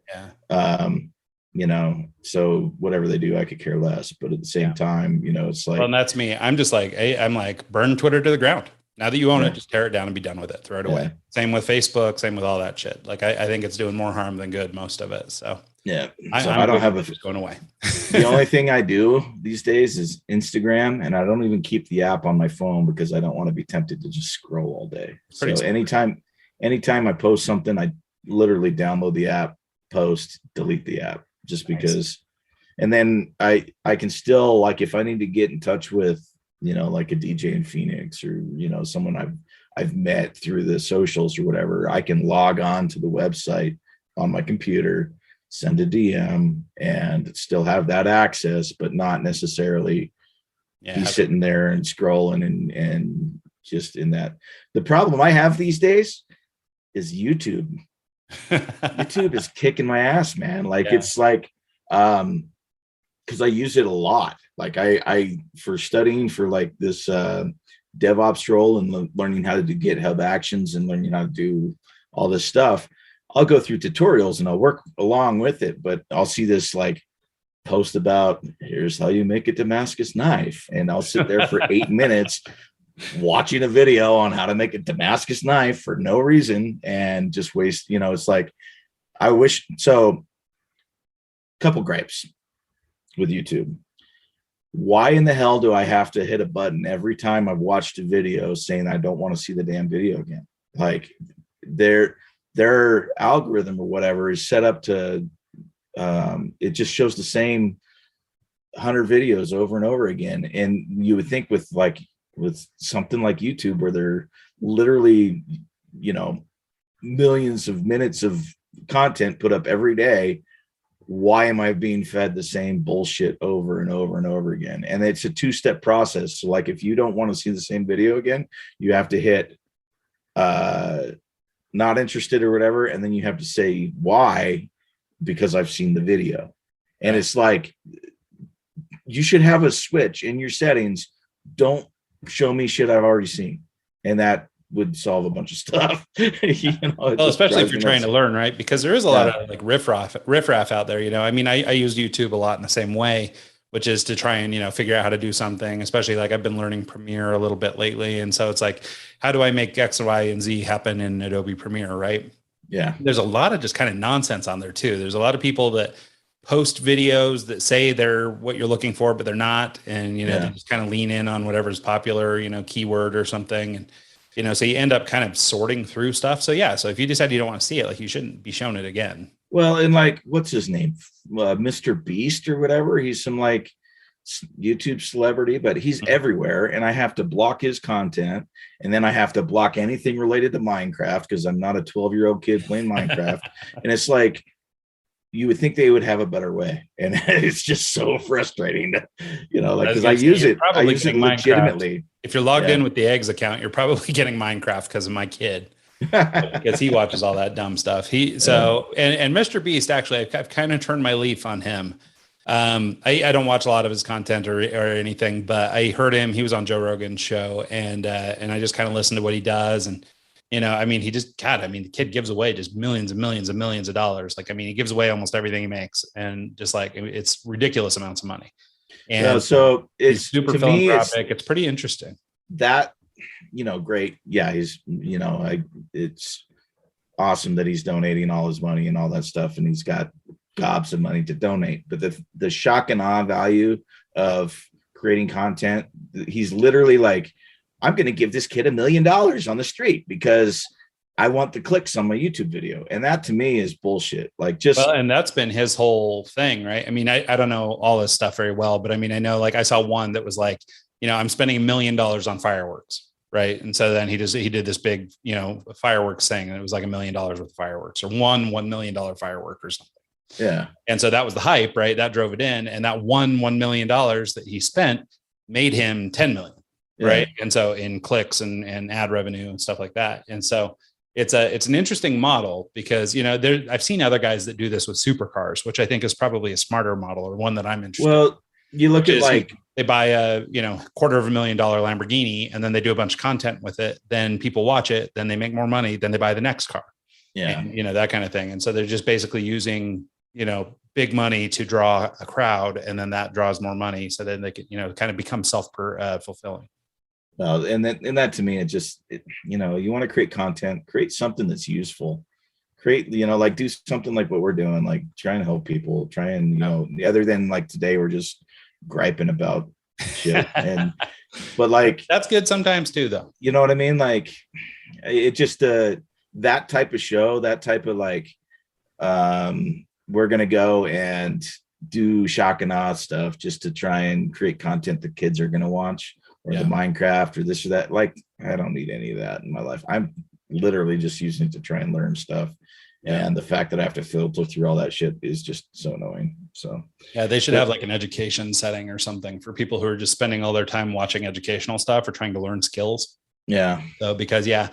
Speaker 3: so whatever they do, I could care less. But at the same time, it's like,
Speaker 2: well, and that's me. I'm just like, hey, I'm like, burn Twitter to the ground. Now that you own it, just tear it down and be done with it. Throw it away. Same with Facebook. Same with all that shit. Like I think it's doing more harm than good, most of it. So
Speaker 3: yeah, I don't have
Speaker 2: just going away.
Speaker 3: The only thing I do these days is Instagram, and I don't even keep the app on my phone because I don't want to be tempted to just scroll all day. So anytime I post something, I literally download the app, post, delete the app, just because. Nice. And then I can still, like, if I need to get in touch with, like a DJ in Phoenix, or, someone I've met through the socials or whatever, I can log on to the website on my computer, send a DM, and still have that access, but not necessarily be sitting there and scrolling and just in that. The problem I have these days is YouTube. YouTube is kicking my ass, man. Like, it's like, because I use it a lot. Like I for studying for like this DevOps role and learning how to do GitHub Actions and learning how to do all this stuff, I'll go through tutorials and I'll work along with it, but I'll see this like post about, here's how you make a Damascus knife. And I'll sit there for 8 minutes watching a video on how to make a Damascus knife for no reason and just waste, it's like, I wish. So couple gripes with YouTube. Why in the hell do I have to hit a button every time I've watched a video saying I don't want to see the damn video again? Like, their algorithm or whatever is set up to it just shows the same 100 videos over and over again. And you would think with something like YouTube, where they're literally, millions of minutes of content put up every day, why am I being fed the same bullshit over and over and over again? And it's a 2-step process. So like, if you don't want to see the same video again, you have to hit not interested or whatever. And then you have to say why, because I've seen the video. And it's like, you should have a switch in your settings. Don't show me shit I've already seen. And that would solve a bunch of stuff.
Speaker 2: Well, especially if you're trying to learn, right? Because there is a lot of like riffraff out there. I mean, I use YouTube a lot in the same way, which is to try and, figure out how to do something, especially like I've been learning Premiere a little bit lately. And so it's like, how do I make X, Y, and Z happen in Adobe Premiere, right?
Speaker 3: Yeah.
Speaker 2: There's a lot of just kind of nonsense on there too. There's a lot of people that post videos that say they're what you're looking for, but they're not. And, they just kind of lean in on whatever's popular, keyword or something. And, so you end up kind of sorting through stuff. So so if you decide you don't want to see it, like, you shouldn't be shown it again.
Speaker 3: Well, and like, what's his name? Mr. Beast or whatever. He's some like YouTube celebrity, but he's everywhere. And I have to block his content. And then I have to block anything related to Minecraft, because I'm not a 12-year-old kid playing Minecraft. And it's like, you would think they would have a better way. And it's just so frustrating to, because I use it legitimately.
Speaker 2: If you're logged in with the Eggs account, you're probably getting Minecraft because of my kid, because he watches all that dumb stuff. And Mr. Beast, actually, I've kind of turned my leaf on him. I don't watch a lot of his content or anything, but I heard him. He was on Joe Rogan's show, and I just kind of listened to what he does. And, the kid gives away just millions and millions and millions of dollars. Like, he gives away almost everything he makes, and just like, it's ridiculous amounts of money. And
Speaker 3: so it's
Speaker 2: super philanthropic. It's pretty interesting.
Speaker 3: That, great. Yeah. He's, it's awesome that he's donating all his money and all that stuff. And he's got gobs of money to donate, but the shock and awe value of creating content, he's literally like, I'm going to give this kid $1 million on the street because I want the clicks on my YouTube video. And that to me is bullshit. Like,
Speaker 2: and that's been his whole thing, right? I don't know all this stuff very well, but I know, like, I saw one that was like, I'm spending $1 million on fireworks. Right. And so then he did this big, fireworks thing. And it was like $1 million worth of fireworks, or $1 million firework or something.
Speaker 3: Yeah.
Speaker 2: And so that was the hype, right? That drove it in. And that $1 million that he spent made him 10 million. Yeah. Right. And so in clicks and ad revenue and stuff like that. And so it's an interesting model, because, I've seen other guys that do this with supercars, which I think is probably a smarter model, or one that I'm interested in.
Speaker 3: Well, you look at like,
Speaker 2: they buy a, $250,000 Lamborghini, and then they do a bunch of content with it. Then people watch it, then they make more money, then they buy the next car.
Speaker 3: Yeah.
Speaker 2: And, that kind of thing. And so they're just basically using, big money to draw a crowd, and then that draws more money. So then they can, kind of become fulfilling.
Speaker 3: Well, and that to me, you want to create content, create something that's useful, like do something like what we're doing, like trying to help people, other than like today, we're just griping about shit. But like,
Speaker 2: that's good sometimes too, though.
Speaker 3: You know what I mean? Like, it just, that type of show, that type of like, we're going to go and do shock and awe stuff just to try and create content the kids are going to watch, or the Minecraft or this or that. Like, I don't need any of that in my life. I'm literally just using it to try and learn stuff. And the fact that I have to filter through all that shit is just so annoying. So
Speaker 2: yeah, they should have like an education setting or something for people who are just spending all their time watching educational stuff or trying to learn skills. Yeah. So because I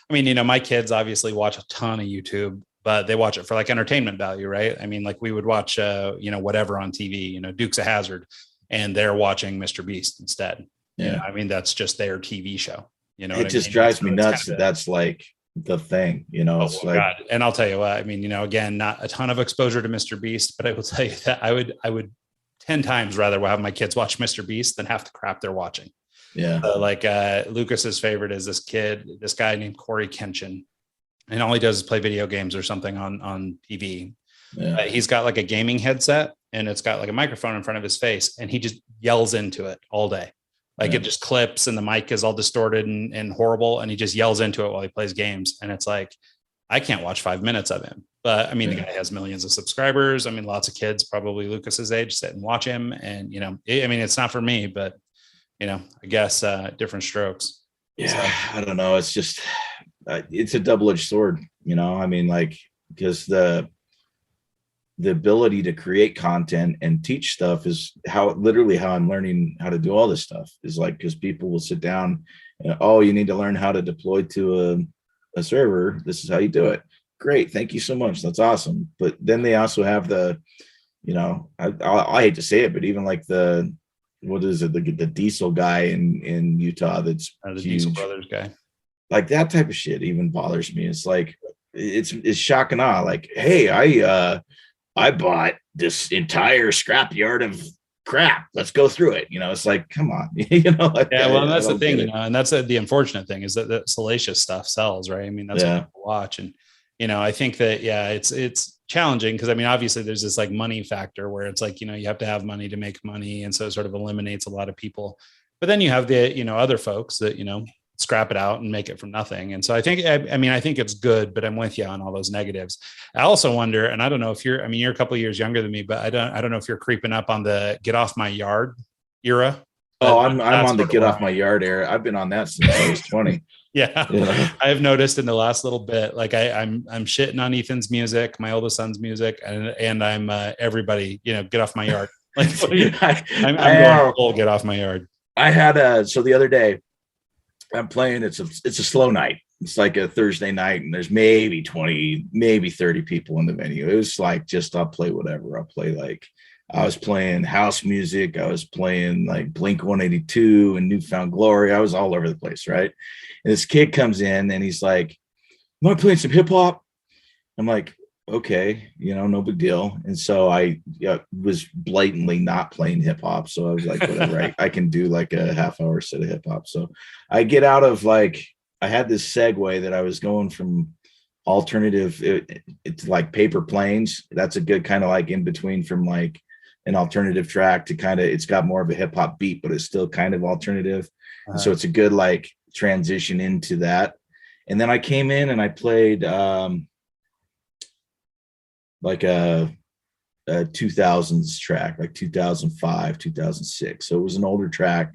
Speaker 2: mean, you know, my kids obviously watch a ton of YouTube, but they watch it for like entertainment value, right? I mean, like we would watch, you know, whatever on TV, you know, Dukes of Hazzard, and they're watching Mr. Beast instead. Yeah. You know, I mean, that's just their TV show. You know,
Speaker 3: it just drives me nuts. That's like the thing, you know. It's like, God.
Speaker 2: And I'll tell you what, I mean, you know, again, not a ton of exposure to Mr. Beast, but I will tell you that I would 10 times rather have my kids watch Mr. Beast than half the crap they're watching.
Speaker 3: Yeah.
Speaker 2: So like Lucas's favorite is this guy named Corey Kenshin, and all he does is play video games or something on TV. Yeah. He's got like a gaming headset, and it's got like a microphone in front of his face, and he just yells into it all day. Like it just clips, and the mic is all distorted and horrible, and he just yells into it while he plays games. And it's like, I can't watch 5 minutes of him. But I mean, the guy has millions of subscribers. I mean, lots of kids, probably Lucas's age, sit and watch him. And, you know, I mean, it's not for me, but, you know, I guess different strokes.
Speaker 3: Yeah. So. I don't know. It's just, it's a double-edged sword, you know. I mean, like, because the ability to create content and teach stuff is literally how I'm learning how to do all this stuff, is like, because people will sit down and, you need to learn how to deploy to a server. This is how you do it. Great. Thank you so much. That's awesome. But then they also have the, you know, I hate to say it, but even like what is it? The diesel guy in Utah. That's
Speaker 2: the Diesel Brothers guy.
Speaker 3: Like that type of shit even bothers me. It's like, it's shock and awe. Like, hey, I bought this entire scrapyard of crap. Let's go through it. You know, it's like, come on. You know, like,
Speaker 2: well, that's the thing, you know, and that's the unfortunate thing is that the salacious stuff sells, right? I mean, that's what people watch. And, you know, I think that, it's challenging because, I mean, obviously there's this like money factor where it's like, you know, you have to have money to make money. And so it sort of eliminates a lot of people. But then you have the, you know, other folks that, you know, scrap it out and make it from nothing. And so I think, I mean, I think it's good, but I'm with you on all those negatives. I also wonder, and I don't know if you're a couple of years younger than me, but I don't know if you're creeping up on the get off my yard era.
Speaker 3: Oh, I'm on the get off my yard era. I've been on that since I was 20.
Speaker 2: Yeah. I've noticed in the last little bit, like I'm shitting on Ethan's music, my oldest son's music, and I'm everybody, you know, get off my yard. Like I'm going full get off my yard.
Speaker 3: I had so the other day I'm playing, it's a slow night. It's like a Thursday night, and there's maybe 20, maybe 30 people in the venue. It was like, just, I'll play whatever. I'll play, like, I was playing house music. I was playing like Blink 182 and Newfound Glory. I was all over the place, right? And this kid comes in and he's like, am I playing some hip hop? I'm like, okay, you know, no big deal. And so I was blatantly not playing hip hop. So I was like, whatever, I can do like a half-hour set of hip hop. So I get out of, like, I had this segue that I was going from alternative it's like Paper Planes. That's a good kind of like in between from like an alternative track to kind of, it's got more of a hip hop beat, but it's still kind of alternative. And so it's a good like transition into that. And then I came in and I played like a 2000s track, like 2005, 2006. So it was an older track.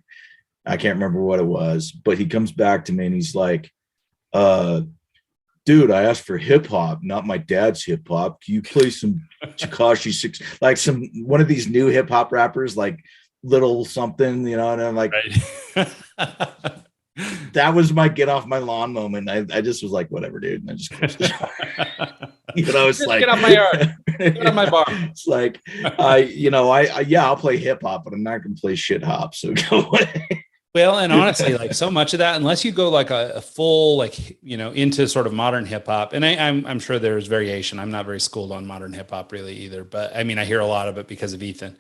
Speaker 3: I can't remember what it was, but he comes back to me and he's like, dude, I asked for hip hop, not my dad's hip hop. Can you play some Tekashi 6, like one of these new hip hop rappers, like Little something, you know? And I'm like, right. That was my get off my lawn moment. I just was like, whatever, dude. And I just closed it. You know, it's like,
Speaker 2: get off my yard, get off my bar.
Speaker 3: It's like, you know, I'll play hip hop, but I'm not going to play shit hop. So go away.
Speaker 2: Well, and honestly, like so much of that, unless you go like a full, like, you know, into sort of modern hip hop, and I'm sure there's variation. I'm not very schooled on modern hip hop really either, but I mean, I hear a lot of it because of Ethan.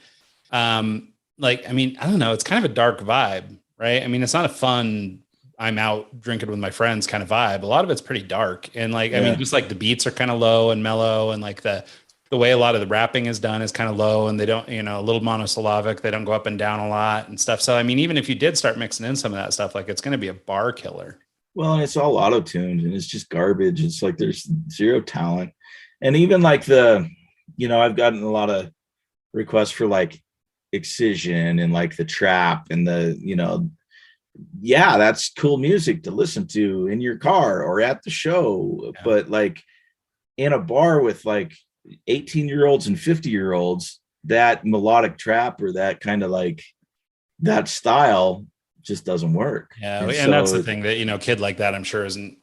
Speaker 2: Like, I mean, I don't know, it's kind of a dark vibe, right? I mean, it's not a fun, I'm out drinking with my friends kind of vibe. A lot of it's pretty dark. And like, I mean, just like the beats are kind of low and mellow, and like the way a lot of the rapping is done is kind of low, and they don't, you know, a little monosyllabic. They don't go up and down a lot and stuff. So, I mean, even if you did start mixing in some of that stuff, like it's going to be a bar killer.
Speaker 3: Well, and it's all auto-tuned and it's just garbage. It's like there's zero talent. And even like I've gotten a lot of requests for like Excision and like the trap and yeah, that's cool music to listen to in your car or at the show. Yeah. But like in a bar with like 18-year-olds and 50-year-olds, that melodic trap or that kind of like that style just doesn't work.
Speaker 2: Yeah, and so that's the thing that kid like that I'm sure isn't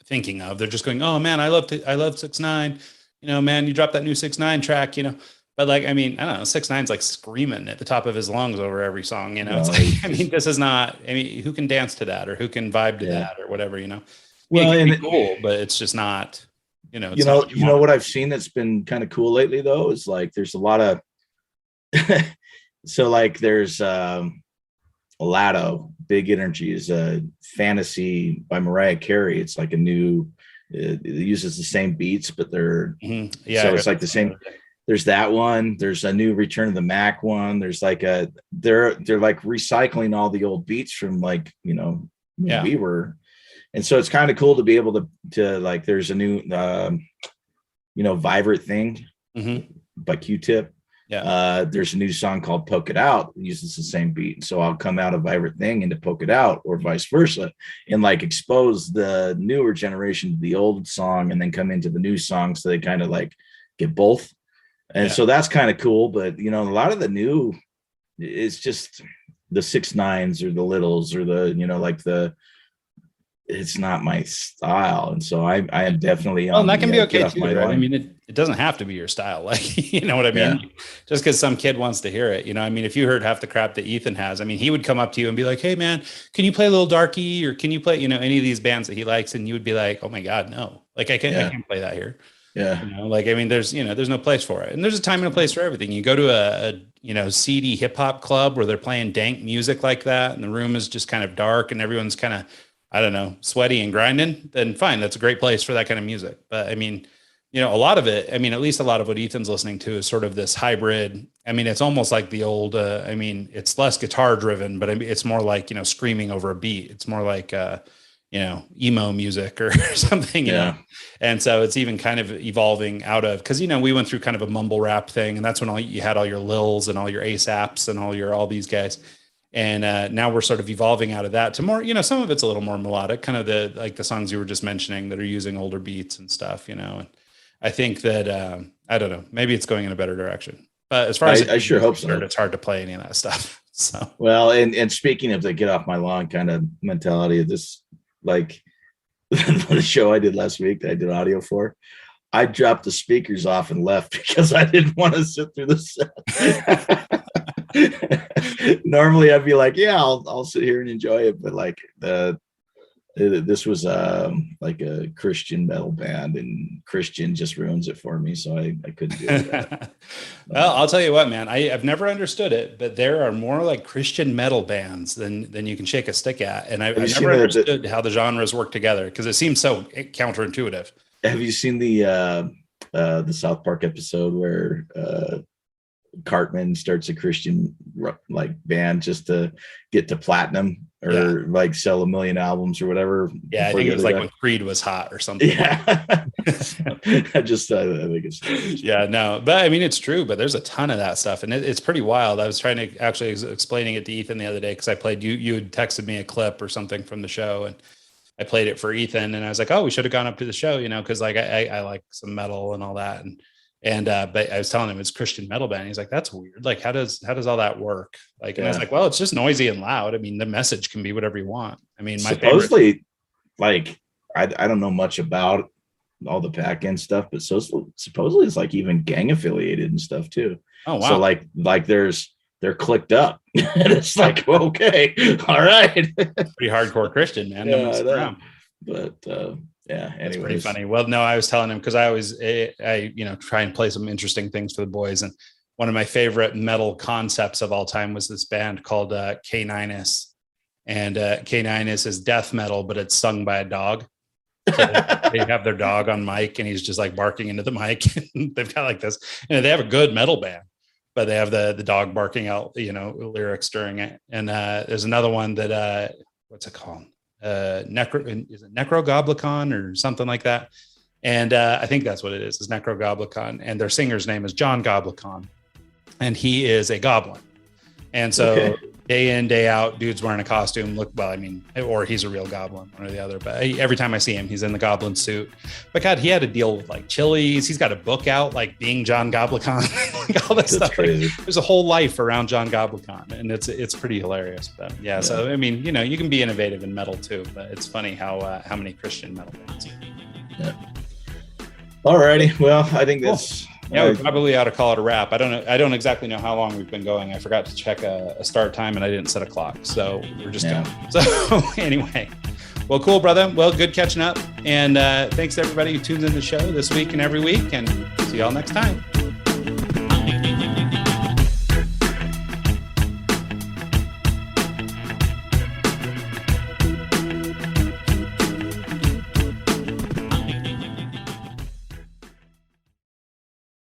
Speaker 2: thinking of. They're just going, oh man, I love 6ix9ine. Man, you dropped that new 6ix9ine track. But like, I mean, I don't know, 6ix9ine's like screaming at the top of his lungs over every song. It's like, I mean, this is not. I mean, who can dance to that or who can vibe to that or whatever. Well, it can be cool, but it's just not.
Speaker 3: What I've seen that's been kind of cool lately though is like there's a lot of. So like there's Lado, Big Energy is a Fantasy by Mariah Carey. It's like a new, it uses the same beats, but they're, so it's like the same. There's that one. There's a new Return of the Mac one. There's like they're like recycling all the old beats from like, we were. And so it's kind of cool to be able to like, there's a new, Vibrant Thing by Q-Tip.
Speaker 2: Yeah.
Speaker 3: There's a new song called Poke It Out that uses the same beat. So I'll come out of Vibrant Thing into Poke It Out or vice versa and like expose the newer generation to the old song and then come into the new song. So they kind of like get both. And so that's kind of cool. But, a lot of the new is just the 6ix9ines or the Littles or it's not my style. And so I am definitely.
Speaker 2: Well, and that can be okay too, right? I mean, it doesn't have to be your style. Like, you know what I mean? Yeah. Just because some kid wants to hear it, I mean, if you heard half the crap that Ethan has, I mean, he would come up to you and be like, hey man, can you play a little Darky or can you play, any of these bands that he likes? And you would be like, oh my God, no, like I can't play that here.
Speaker 3: Yeah.
Speaker 2: Like, I mean, there's no place for it. And there's a time and a place for everything. You go to a seedy hip hop club where they're playing dank music like that. And the room is just kind of dark and everyone's kind of, I don't know, sweaty and grinding, then fine. That's a great place for that kind of music. But I mean, a lot of it, I mean, at least a lot of what Ethan's listening to is sort of this hybrid. I mean, it's almost like the old, I mean, it's less guitar driven, but I mean, it's more like, screaming over a beat. It's more like, emo music or something, you know? And so it's even kind of evolving out of, cause we went through kind of a mumble rap thing and that's when you had all your Lils and all your ASAPs and all these guys. And now we're sort of evolving out of that to more, some of it's a little more melodic, kind of the songs you were just mentioning that are using older beats and stuff, and I think that, I don't know, maybe it's going in a better direction, but as far as
Speaker 3: I sure hope so.
Speaker 2: It's hard to play any of that stuff. So,
Speaker 3: well, and speaking of the get off my lawn kind of mentality of this, like the show I did last week that I did audio for, I dropped the speakers off and left because I didn't want to sit through the set. Normally I'd be like, yeah, I'll sit here and enjoy it. But like this was like a Christian metal band and Christian just ruins it for me. So I couldn't do that.
Speaker 2: Well, I'll tell you what, man, I've never understood it, but there are more like Christian metal bands than you can shake a stick at. And I've never understood how the genres work together because it seems so counterintuitive.
Speaker 3: Have you seen the South Park episode where Cartman starts a Christian like band just to get to platinum or like sell 1 million albums or whatever?
Speaker 2: Yeah, I think it was like when Creed was hot or something.
Speaker 3: Yeah. I think it's
Speaker 2: but I mean it's true, but there's a ton of that stuff and it's pretty wild. I was trying to actually explaining it to Ethan the other day because I played you had texted me a clip or something from the show and I played it for Ethan and I was like, oh, we should have gone up to the show, because like I like some metal and all that. And but I was telling him it's Christian metal band. He's like, that's weird. Like, how does all that work? Like, and I was like, well, it's just noisy and loud. I mean, the message can be whatever you want. I mean,
Speaker 3: supposedly, like, I don't know much about all the back end stuff, but supposedly it's like even gang affiliated and stuff too.
Speaker 2: Oh, wow.
Speaker 3: So like they're clicked up and it's like, okay, all right.
Speaker 2: Pretty hardcore Christian, man.
Speaker 3: Yeah,
Speaker 2: it's pretty funny. Well, no, I was telling him because I always, try and play some interesting things for the boys. And one of my favorite metal concepts of all time was this band called K9S. And K9S is death metal, but it's sung by a dog. So they have their dog on mic and he's just like barking into the mic. They've got like this, they have a good metal band, but they have the dog barking out, lyrics during it. And there's another one that, what's it called? Necrogoblicon or something like that. And I think that's what it is Necrogoblicon. And their singer's name is John Goblicon. And he is a goblin. And so day in, day out, dude's wearing a costume. Or he's a real goblin, one or the other. But every time I see him, he's in the goblin suit. But God, he had to deal with like Chili's. He's got a book out, like being John Goblicon, like all that stuff. Like, there's a whole life around John Goblicon, and it's pretty hilarious. But yeah, so I mean, you know, you can be innovative in metal too. But it's funny how many Christian metal bands.
Speaker 3: Yeah. All righty. Well, I think that's. Cool.
Speaker 2: Yeah, we probably ought to call it a wrap. I don't exactly know how long we've been going. I forgot to check a start time and I didn't set a clock. So we're just going. So anyway, well, cool, brother. Well, good catching up. And thanks to everybody who tunes in the show this week and every week. And see y'all next time.